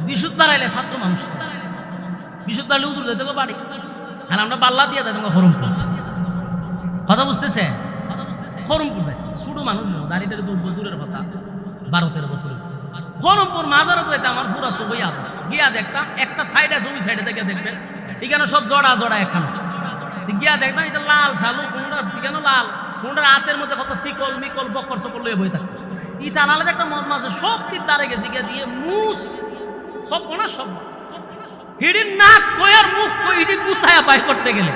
বিশুদ্ধ হারাইলে ছাত্র মানুষ, বিশুদ্ধ হারলে উজুর যেতে বাড়ি, আর আমরা পাল্লা দিয়ে যাই তোমার হরমপুর। কথা বুঝতেছে? হরমপুর যাই, ছোট মানুষ, দাঁড়িয়ে দূরের কথা, 12-13 বছর। হরমপুর মাজারে যাইতে আমার পুরা সবই আছে, গিয়া দেখতাম একটা সাইড আছে, ওই সাইডে থেকে দেখবেন এখানে সব জড়া একখানে গিয়া দেখতাম এটা লাল শালু, কোনটা এখানে লাল, কোনটার হাতের মধ্যে কত শিকল মিকল বকর সকল লয়ে বই থাকতো। ইটা আলাদা একটা মজমা আছে, সব দিক দাঁড়ে গেছে গিয়া দিয়ে মুস সব ওনার সব হিডির নাক কয়ার মুখ কই হিডি গুতায়া বাইর করতে গেলে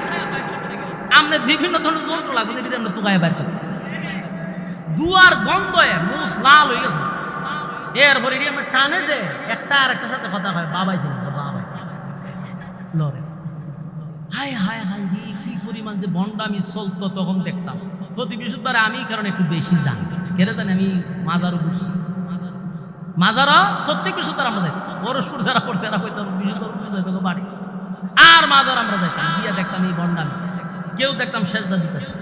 আমরা বিভিন্ন ধরনের যন্ত্র লাগবে, হিডি আমরা তুকায়া বাইর করতে দুয়ার গন্ধয়ে মুস লাল হয়ে গেছে। এরপরে হিডি আমরা টানে যে একটা আর একটা সাথে কথা হয়, বাবাই ছিল বাবাই লরে। হায় হায় হায় রে, কি পরিমাণ যে বন্ডামি চলতো তখন দেখতাম। প্রতি বৃহস্পতিবার আমি কারণ একটু বেশি জানি, কেটে জানি আমি মাজারও ঘুরছি, মাজারা প্রত্যেক বৃহস্পতিবার আমরা যাইতাম। ওরসপুর যারা পড়ছে এরা হইতো বাড়ি, আর মাজার আমরা যাইতাম, গিয়া দেখতাম এই বন্ডামি। কেউ দেখতাম সেজদা দিতেছে।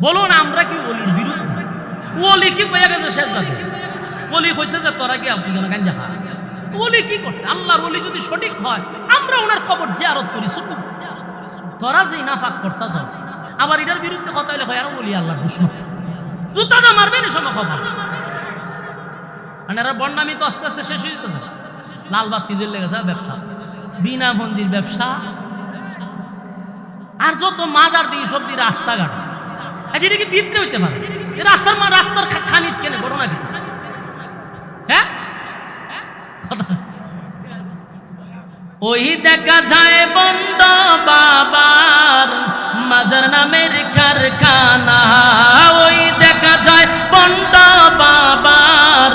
বলুন আমরা কি ওলির বিরুদ্ধে? ওলি কি হয়ে গেছে সেজদা দিতে? ওলি হয়েছে যে তোরা কি আপনি কেন গাঞ্জা খা? ওলি কি করছে? আল্লাহর ওলি যদি সঠিক হয় আমরা ওনার কবর জিয়ারত করি। শুধু তোরা যে নাফাক করতে যাস, আবার এটার বিরুদ্ধে কথা হইলে হয় আর ওলি আল্লাহর দুশমন, জুতাটা মারবেন এই সময় খবর। মানে এরা বন্ডামি তো আস্তে আস্তে শেষ হয়ে যেতে যায়। লাল বাতি জ্বলে গেছে ব্যবসা, বিনা ভঞ্জির ব্যবসা, আর যত মাজার দিই সব দিয়ে রাস্তাঘাট। এটা কি বিদ্রে হইতে পারে? রাস্তার খানিত কেনে বড় নাকি? হ্যাঁ, ওই দেখা যায় বন্ড বাবার মাজার নামের কারখানা, ওই দেখা যায় বন্ড বাবার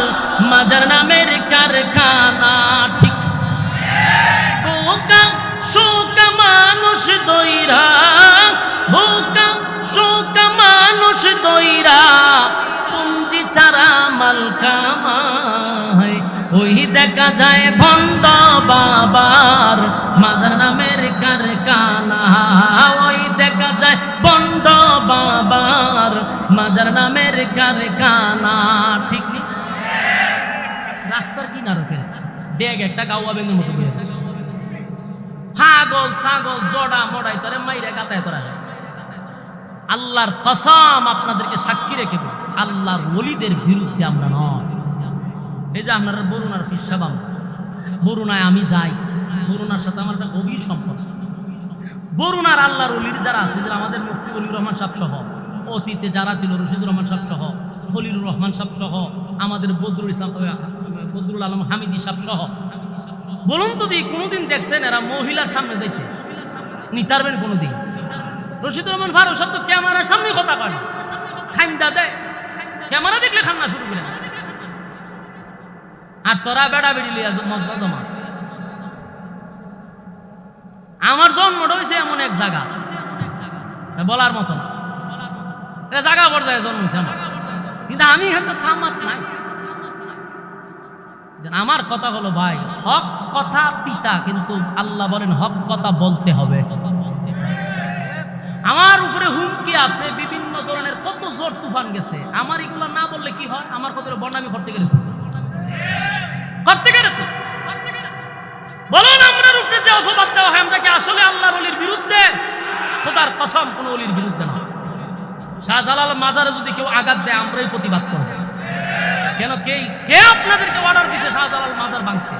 বোকা শোকা মানুষ দইরা পুঞ্জি ছাড়া মাল কামায়। ওই দেখা যায় ভণ্ড বাবার মাজার নামের কারখানা, ওই দেখা যায় ভণ্ড বাবার মাজার নামের কারখানা। ঠিক নেই? রাস্তার কিনারে ফেলে ডেগ একটা গাওয়া বেঙ্গের মতো বলে ছাগল ছাগল জড়া মড়াই তোরে মাইরে গাতায় তোরা। আল্লাহর কসম আপনাদেরকে সাক্ষী রেখে বলি, আল্লাহর ওলিদের বিরুদ্ধে আমরা নয়। এই যে আপনারা বরুণার পীর সাহেব, বরুণায় আমি যাই, বরুণার সাথে আমার একটা গভীর সম্পর্ক। বরুণার আল্লাহর ওলির যারা আছে, যারা আমাদের মুফতি ওলিউর রহমান সাহেব সহ, অতীতে যারা ছিল রশিদুর রহমান সাহেব সহ, খলিলুর রহমান সাহেব সহ, আমাদের বদরুল আলম হামিদি সাহেব সহ, বলুন তো দি কোনোদিন দেখছেন এরা মহিলার সামনে যাইতে নিতারবেন? কোনোদিন? রশিদুর রহমান ফারুক সব তো ক্যামেরার সামনে কথা পারে, খাইন্দা দেয়, ক্যামেরা দেখলে খান্না শুরু করে। আর তোরা বেড়া বেড়ি লিয়া মজবা জমাস। আমার জন্মটা হয়েছে এমন এক জায়গা বলার মতো জায়গা পর্যায়ে জন্ম হয়েছে আমার, কিন্তু আমি হয়তো থামাত নাই। আমার কথা হলো ভাই, হক কথা তিতা, কিন্তু আল্লাহ বলেন হক কথা বলতে হবে। আমার উপরে হুমকি আছে বিভিন্ন ধরনের, কত জোর তুফান গেছে, আমার এগুলো না বললে কি হয়? আমার কত বর্ণামি করতে গেলে বলুন, আমরা উপরে যে অপবাদ দেওয়া হয়, আমরা কি আসলে আল্লাহর ওলির বিরুদ্ধে? খোদার কসম কোন ওলির বিরুদ্ধে না। শাহজালাল মাজারে যদি কেউ আঘাত দেয়, আমরাই প্রতিবাদ করব। কেন কে আপনাদেরকে অর্ডার দিছে শাহজালাল মাজার ভাঙতে?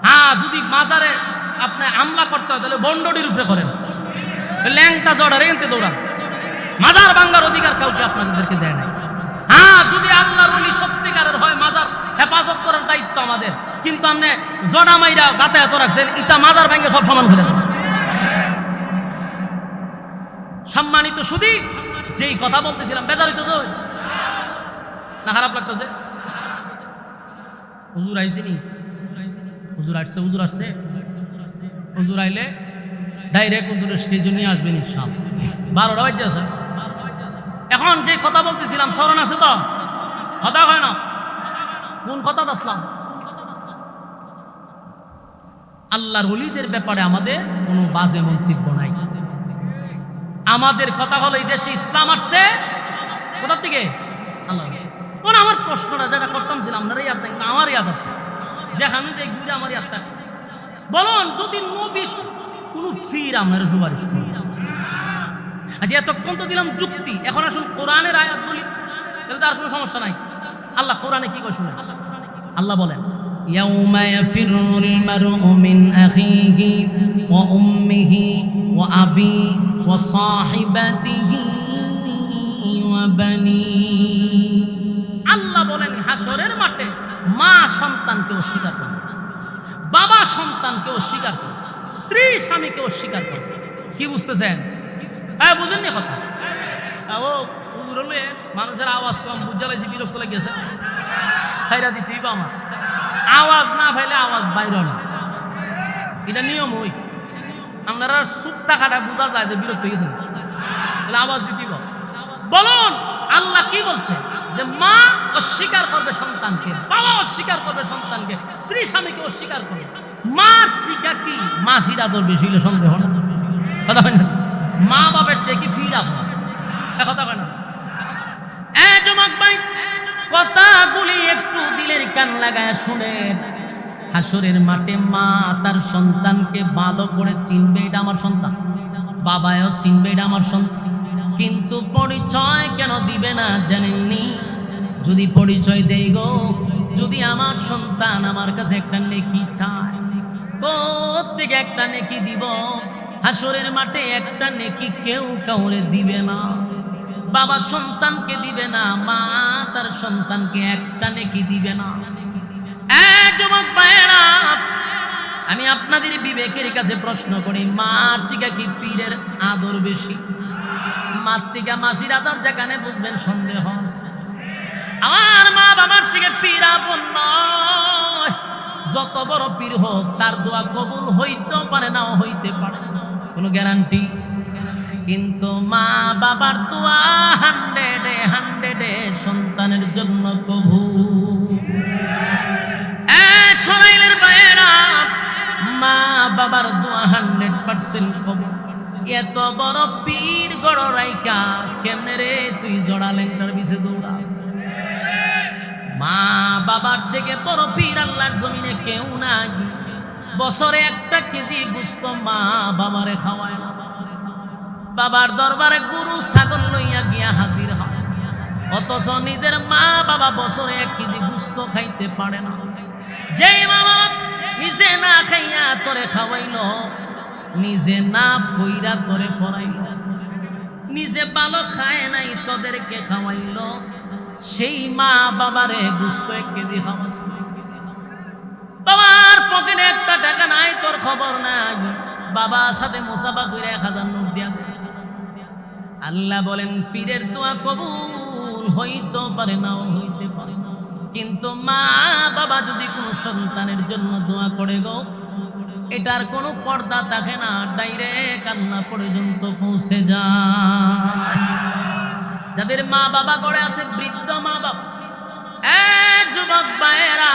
হ্যাঁ, যদি মাজারে আপনি হামলা করতে হয় তাহলে বন্ডডির উপরে করেন, ল্যাংটা জড়ারে এনতে দৌড়ান। মাজার ভাঙার অধিকার কাউকে আপনাদেরকে দেয় না। হ্যাঁ, যদি আল্লাহর ওলি সত্যিকারের হয়, মাজার হেফাজত করার দায়িত্ব আমাদের। কিন্তু আপনি জড়া মাইরা গাতে এত রাখছেন, ইটা মাজার ভাঙে সব সমান করে দেন। সম্মানিত শুধু যেই কথা বলতেছিলাম, বেজার হইতেছে না? খারাপ লাগতেছে? হুজুর আইসিনি, হুজুর আসছে, হুজুর আসছে, হুজুর আইলে ডাইরেক্ট হুজুরের স্টেজে নিয়ে আসবেন ইনশাআল্লাহ। 12টা বাজে আছে। এখন যে কথা বলতেছিলাম স্মরণ আছে তো? কথা হয় না? কোন কথা আসলাম? আল্লাহর ওলিদের ব্যাপারে আমাদের কোনো বাজে মন্তব্য নাই। আমাদের কথা হলো এই দেশে ইসলাম আসছে কোথা থেকে? আল্লাহ। আমার প্রশ্নটা যেটা করতাম ছিল আপনারা ইয়াদ নাই, আমার ইয়াদ আছে, যেখানে যে ঘুরে আমার ইয়াদ থাকে। বলুন, যদি নবী কোন ফির আপনারা সুপারিশ, আচ্ছা এতক্ষণ তো দিলাম যুক্তি, এখন আসুন কোরআনের আয়াত বলি, তাহলে তো আর কোনো সমস্যা নাই। আল্লাহ কোরআনে কি কয় শুনেন। আল্লাহ বলেন, ইয়াউমা ইয়াফিরুল মারউ মিন আখিহি ওয়া উম্মিহি ওয়া আবি ওয়া সাহিবাতিহি ওয়া বানি। আল্লাহ বলেন, হাসরের মাঠে মা সন্তানকে অস্বীকার করবে, বাবা সন্তানকে অস্বীকার করবে, স্ত্রী স্বামীকে অস্বীকার করবে। কি বুঝতেছেন? হ্যাঁ, বুঝেননি কথা? ও মানুষের আওয়াজ কম, বুঝতে পারছি, বিরক্ত লেগেছে, সাইরা দিতেই বা আমার আওয়াজ না পাইলে আওয়াজ বাইর না, এটা নিয়ম। ওই আপনারা চুপ থাকাটা বোঝা যায় যে বিরক্ত গেছেন, তাহলে আওয়াজ দিতেই বা। বলুন, আল্লাহ কি বলছে? যে মা অস্বীকার করবে সন্তানকে, বাবা অস্বীকার করবে সন্তানকে, স্ত্রী স্বামীকে অস্বীকার করবে। মা শিখা কি? মা শিরা ধরবে, শিলে সন্দেহ না। কথা হয় না? মা বাবার সে কি ফিরা কথা হয় না? যুবক ভাই, কথাগুলি একটু দিলের কান লাগায় শুনেন। হাসরের মাঠে মা তার সন্তানকে ভালো করে চিনবে, এটা আমার সন্তান, বাবাও চিনবে, এটা আমার সন্তান। কিন্তু পরিচয় কেন দিবে না জানেননি? যদি পরিচয় দেই গো, যদি আমার সন্তান আমার কাছে একটা নেকি চায়, প্রত্যেকে একটা নেকি দিব। হাসরের মাঠে একটা নেকি কেউ কাউরে দিবে না। বাবা সন্তানকে দিবে না, মা তার সন্তানকে একটা নেকি দিবে না। যুবক ভাইয়েরা, আমি আপনাদের বিবেকের কাছে প্রশ্ন করি, মার থেকে কি পীরের আদর বেশি? মার থেকে মাসির আদর যেখানে বুঝবেন সন্দেহ আছে। আমার মা বাবার থেকে পীর আপন নয়। যত বড় পীর হোক, তার দোয়া কবুল হইতে পারে, নাও হইতে পারে, কোনো গ্যারান্টি। কিন্তু মা বাবার দোয়া 100 সন্তানের জন্য কবুল। সরাইলের বাইরা, মা বাবার দোয়া 100% কবুল। এত বড় পীর গড় রাইকা কেমনে রে তুই জড়ালেন পিছে দৌড়াস? মা বাবার থেকে বড় পীর আল্লাহর জমিনে কেউ নাই। বছরে 1 কেজি গোস্ত মা বাবারে খাওয়ায় না। বাবার দরবারে গরু ছাগল লইয়া গিয়া হাজির হয়, অথচ নিজের মা বাবা বছরে 1 কেজি গোস্ত খাইতে পারে না। যেই মা বাবা নিজে না খাইয়া তোরে খাওয়াইল, নিজে না ফইরা তোরে ফরাইল, নিজে ভালো খায় নাই তোদেরকে খাওয়াইল, সেই মা বাবারে গোস্ত 1 কেজি খাওয়াছে। বাবার পকেটে 1 টাকা নাই, তোর খবর নাই। বাবার সাথে মুসাফা করে 1000 নোট দিয়া দিয়েছে। আল্লাহ বলেন পীরের দোয়া কবুল হইতে পারে নাও হইতে পারে না, কিন্তু মা বাবা যদি কোনো সন্তানের জন্য দোয়া করে গো, এটার কোনো পর্দা থাকে না, ডাইরেক্ট কান্না পর্যন্ত পৌঁছে যায়। যাদের মা বাবা করে আছে, বৃদ্ধ মা বাবা, যুবক ভাইয়েরা,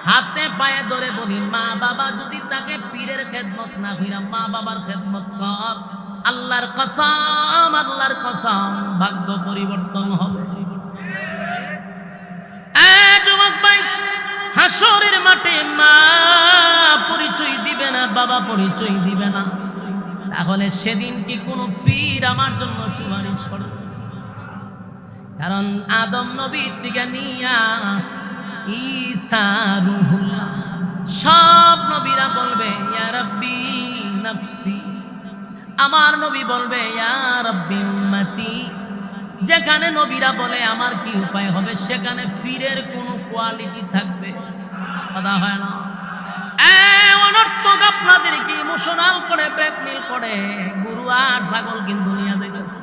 হাতে পায়ে ধরে বলি, মা বাবা যদি তাকে পীরের খেদমত না কইরা মা বাবার খেদমত কর, আল্লাহর কসম, আল্লাহর কসম, ভাগ্য পরিবর্তন হবে। যুবক ভাই, হাসরের মাঠে মা পরিচয় দিবে না, বাবা পরিচয় দিবে না, তাহলে সেদিন কি কোনো পীর আমার জন্য সুপারিশ করবে? কারণ আদম নবীর থেকে নিয়া ঈসা রূহুল্লাহ সব নবীরা বলবে ইয়া রাব্বি নাফসি, আমার নবী বলবে ইয়া রাব্বি উম্মতি। যেখানে নবীরা বলে আমার কি উপায় হবে, সেখানে পীরের কোনো কোয়ালিটি থাকবে? কথা হয় না। অনর্থক আপনাদেরকে ইমোশনাল করে, ব্ল্যাকমেল করে গরু আর ছাগল কিন্তু নিয়ে যাইতেছে।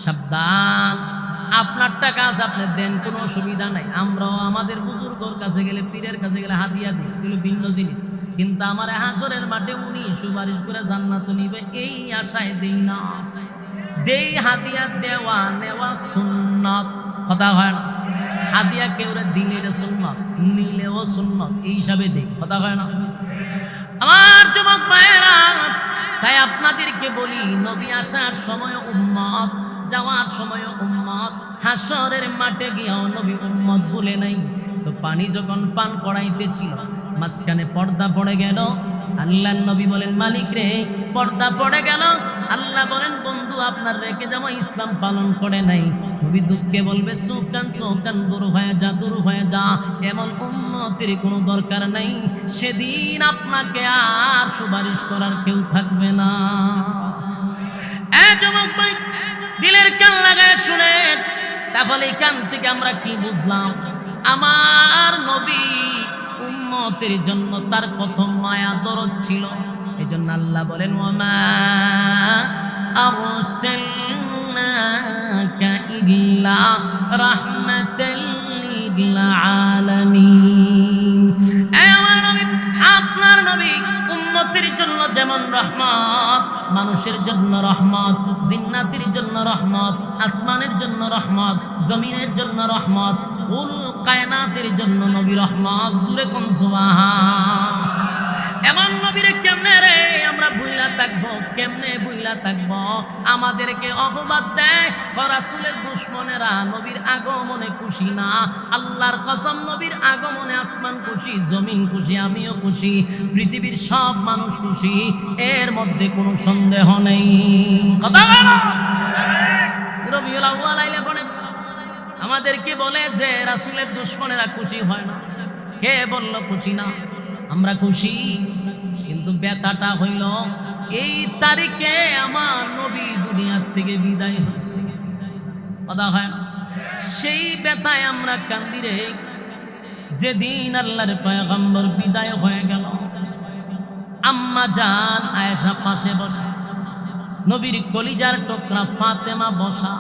সাবধান, আপনার টাকা আছে আপনি দেন, কোনো অসুবিধা নাই। আমরাও আমাদের বুজুর্গর কাছে গেলে, পীরের কাছে গেলে হাদিয়া দিই, এগুলো ভিন্ন জিনিস। কিন্তু আমার হাসরের মাঠে উনি সুপারিশ করে জান্নাত নিবে এই আশায় দেই না। দেই হাদিয়া, দেওয়া নেওয়া সুন্নাত। কথা হয় না। হাদিয়া কেউরে দিলে সুন্নাত, নিলেও সুন্নাত, এই হিসাবে দেই। কথা হয় না। আমার যুবক ভাইয়েরা, তাই আপনাদেরকে বলি, নবী আসার সময় উম্মত, যাওয়ার সময় উম্মত, হাসরের মাঠে গিয়াও নবী উম্মত বলে নাই। তো পানি যখন পান করাইতেছিল, মাঝখানে পর্দা পড়ে গেল। আল্লাহ নবী বলেন, মালিক রে, পর্দা পড়ে গেল। আল্লাহ বলেন, বন্ধু আপনার রেখে যাওয়া ইসলাম পালন করে নাই। নবী দুঃখে বলবে, সুকান সুকান, দূর হয়ে যা, দূর হয়ে যা। এমন উম্মতের কোনো দরকার নাই। সেদিন আপনাকে আর সুপারিশ করার কেউ থাকবে না। যুবক ভাই, দিলের কান লাগায় শুনেন, তাহলে এই কান থেকে আমরা কি বুঝলাম? আমার নবী উম্মতের জন্য তার কত মায়া দরদ ছিল। এই জন্য আল্লাহ বলেন, ওয়ামা আরসালনাকা ইল্লা রাহমাতাল লিল আলামিন। আমার নবী, আপনার নবী উম্মতের জন্য যেমন রহমত, মানুষের জন্য রহমত, জিন্নাতের জন্য রহমত, আসমানের জন্য রহমত, জমিনের জন্য রহমত, কুল কায়নাতের জন্য নবী রহমত। জুরে কোন সুবহান। এমন নবীরে কেমনে রে আমরা বুইলা থাকবো? কেমনে বুইলা থাকবো? আমাদেরকে অপবাদ দেয় রাসূলের দুশমনেরা। নবীর আগমনে খুশি না। আল্লাহর কসম, নবীর আগমনে আসমান খুশি, জমিন খুশি, আমিও খুশি, পৃথিবীর সব মানুষ খুশি, এর মধ্যে কোনো সন্দেহ নেই। কথা বলো। রবিউল আউয়াল আইলে পড়ে আমাদেরকে বলে যে রাসূলের দুশমনেরা খুশি হয় না। কে বলল খুশি না? আমরা খুশি, কিন্তু ব্যথাটা হইল এই তারিখে আমার নবী দুনিয়ার থেকে বিদায় হয়েছে। কথা হয় না? সেই ব্যথায় আমরা কান্দি রে। যেদিন আল্লাহর পয়গম্বর বিদায় হয়ে গেল, আম্মা জান আয়েশা পাশে বসা, নবীর কলিজার টুকরা ফাতেমা বসা।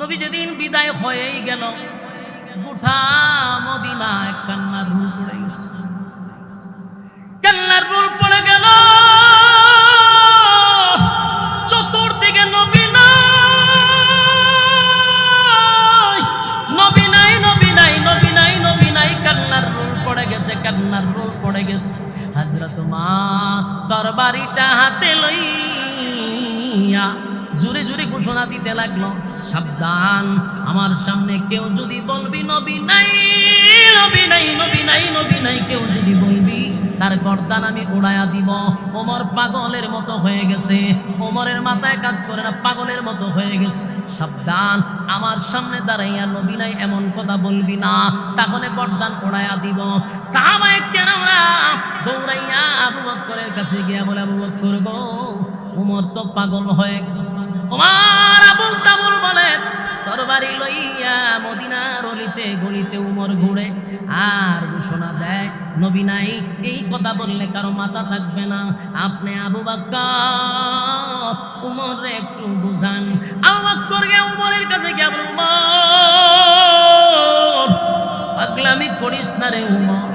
নবী যেদিন বিদায় হয়েই গেল, গোটা মদিনায় কান্নার রুল পড়ে গেছে। কান্নার রুল পড়ে গেল। হযরত উমর তরবারিটা হাতে লইয়া জোরে জোরে ঘোষণা দিতে লাগলো, সাবধান, আমার সামনে কেউ যদি বলবি নবী নাই, নবী নাই, নবী নাই, নবী নাই, কেউ যদি বলবি তার গর্দান আমি উড়াইয়া দিব। ওমর পাগলের মতো হয়ে গেছে, ওমরের মাথায় কাজ করে না, পাগলের মতো হয়ে গেছে। সাবধান, আমার সামনে দাঁড়াইয়া নবী নাই এমন কথা বলবি না, তাহলে গর্দান উড়াইয়া দিব। সাহাবায়ে কেরামরা দৌড়াইয়া আবু বকরের কাছে গিয়া বলে, আবু বকর গো, উমর তো পাগল হয়ে গেছে। ওমর আবুল তাবুল বলে, তরবারি লইয়া মদিনার অলিতে গলিতে উমর ঘুরে আর ঘোষণা দেয়, নবী নাই, এই কথা বললে কারো মাথা থাকবে না। আপনি আবু বকর উমরে একটু বুঝান। আবু বকর গিয়ে উমরের কাছে গিয়ে বলে, উমর পাগলামি করিস না রে উমর,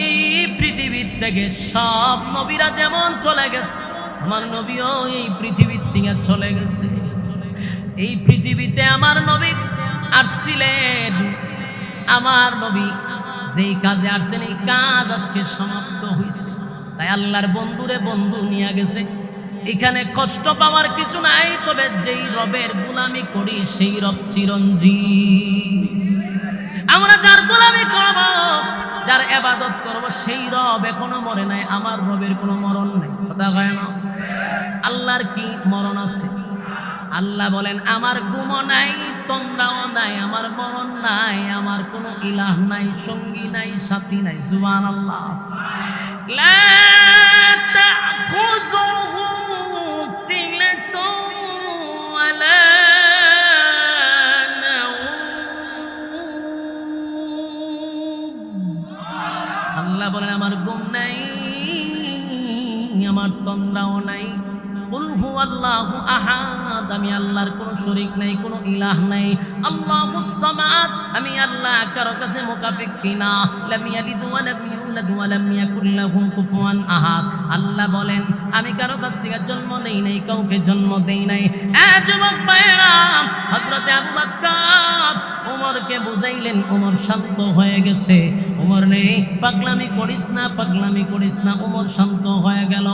এই পৃথিবীর থেকে সব নবীরা যেমন চলে গেছে, আমার নবীও এই পৃথিবীর থেকে চলে গেছে। এই পৃথিবীতে আমার নবী আসছিলেন, আমার নবী যেই কাজে আসছেন এই কাজ আজকে সমাপ্ত হয়েছে। তাই আল্লাহর বন্ধুরে বন্ধু নিয়ে গেছে। এখানে কষ্ট পাওয়ার কিছু নাই, তবে যেই রবের গোলামি করি সেই রব চিরঞ্জীব। আমরা যার গোলামি করব, যার ইবাদত করব, সেই রব এখনো মরে নাই। আমার রবের কোনো মরণ নাই, কথা কয় না? আল্লাহর কি মরণ আছে? আল্লাহ বলেন, আমার গুমও নাই, তন্দ্রাও নাই, আমার মরণ নাই, আমার কোনো ইলাহ নাই, সঙ্গী নাই, সাথী নাই। সুবহানাল্লাহ। লা তাখুযুহু সিনাতুন ওয়ালা নাওম। আল্লাহ বলেন, আমার গুম নাই, আমার তন্দ্রাও নাই। কুল হুয়াল্লাহু আহাদ, আমি আল্লাহর কোনো শরীক নাই, কোনো ইলাহ নাই। আল্লাহুস সামাদ, আমি আল্লাহ কারো কাছে মুকাফিকি না। লাম ইয়ালিদ ওয়া লাম ইউলাদ ওয়া লাম ইয়াকুল লাহু কুফুয়ান আহাদ। আল্লাহ বলেন, আমি কারো কাছ থেকে জন্ম নেই নাই, কাউকে জন্ম দেই নাই। যুবক ভাইরা, হযরতে আবু বকর ওমরকে বুঝাইলেন, ওমর শান্ত হয়ে গেছে। ওমর নেই, পাগলামি করিস না, পাগলামি করিস না। ওমর শান্ত হয়ে গেল।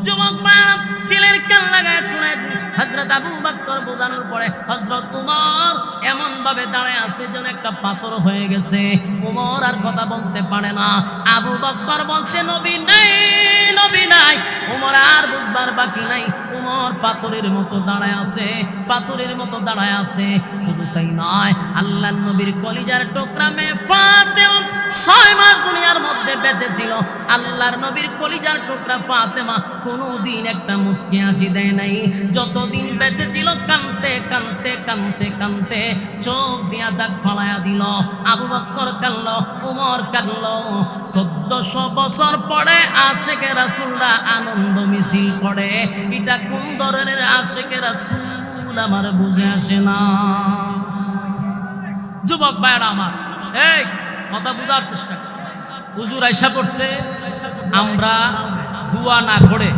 যুবক ভাইরা দিলের কান লাগায় শুনেন, হযরত আবু বকর বোঝানোর পরে হযরত উমর এমন ভাবে দাঁড়ায় আছে যেন একটা পাথর হয়ে গেছে। উমর আর কথা বলতে পারে না। আবু বকর বলছে, নবী নাই, নবী নাই। উমর আর বুঝবার বাকি নাই। উমর পাথরের মতো দাঁড়ায় আছে, পাথরের মতো দাঁড়ায় আছে। শুধু তাই নয়, আল্লাহর নবীর কলিজার টুকরা মেয়ে ফাতেমা 6 মাস দুনিয়ার মধ্যে বেঁচে ছিল। আল্লাহর নবীর কলিজার টুকরা ফাতেমা কোনোদিন একটা মুস্কি হাসি দেয় নাই। যতদিন বেঁচে ছিল কানতে কানতে কানতে কানতে চোখ দিয়া দাগ ফালাইয়া দিল। আবু বকর কানল, উমর কানল। 1400 বছর পরে আশিকে রাসূলরা আনন্দ মিছিল করে। এটা কোন ধরনের আশিকে রাসূল আমার বুঝে আসে না। যুবক ভাইরা আমার, এই কথা বুঝার চেষ্টা কর। হুজুর আয়সা করছে, আমরা দোয়া না করে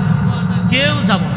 কেউ যাব না।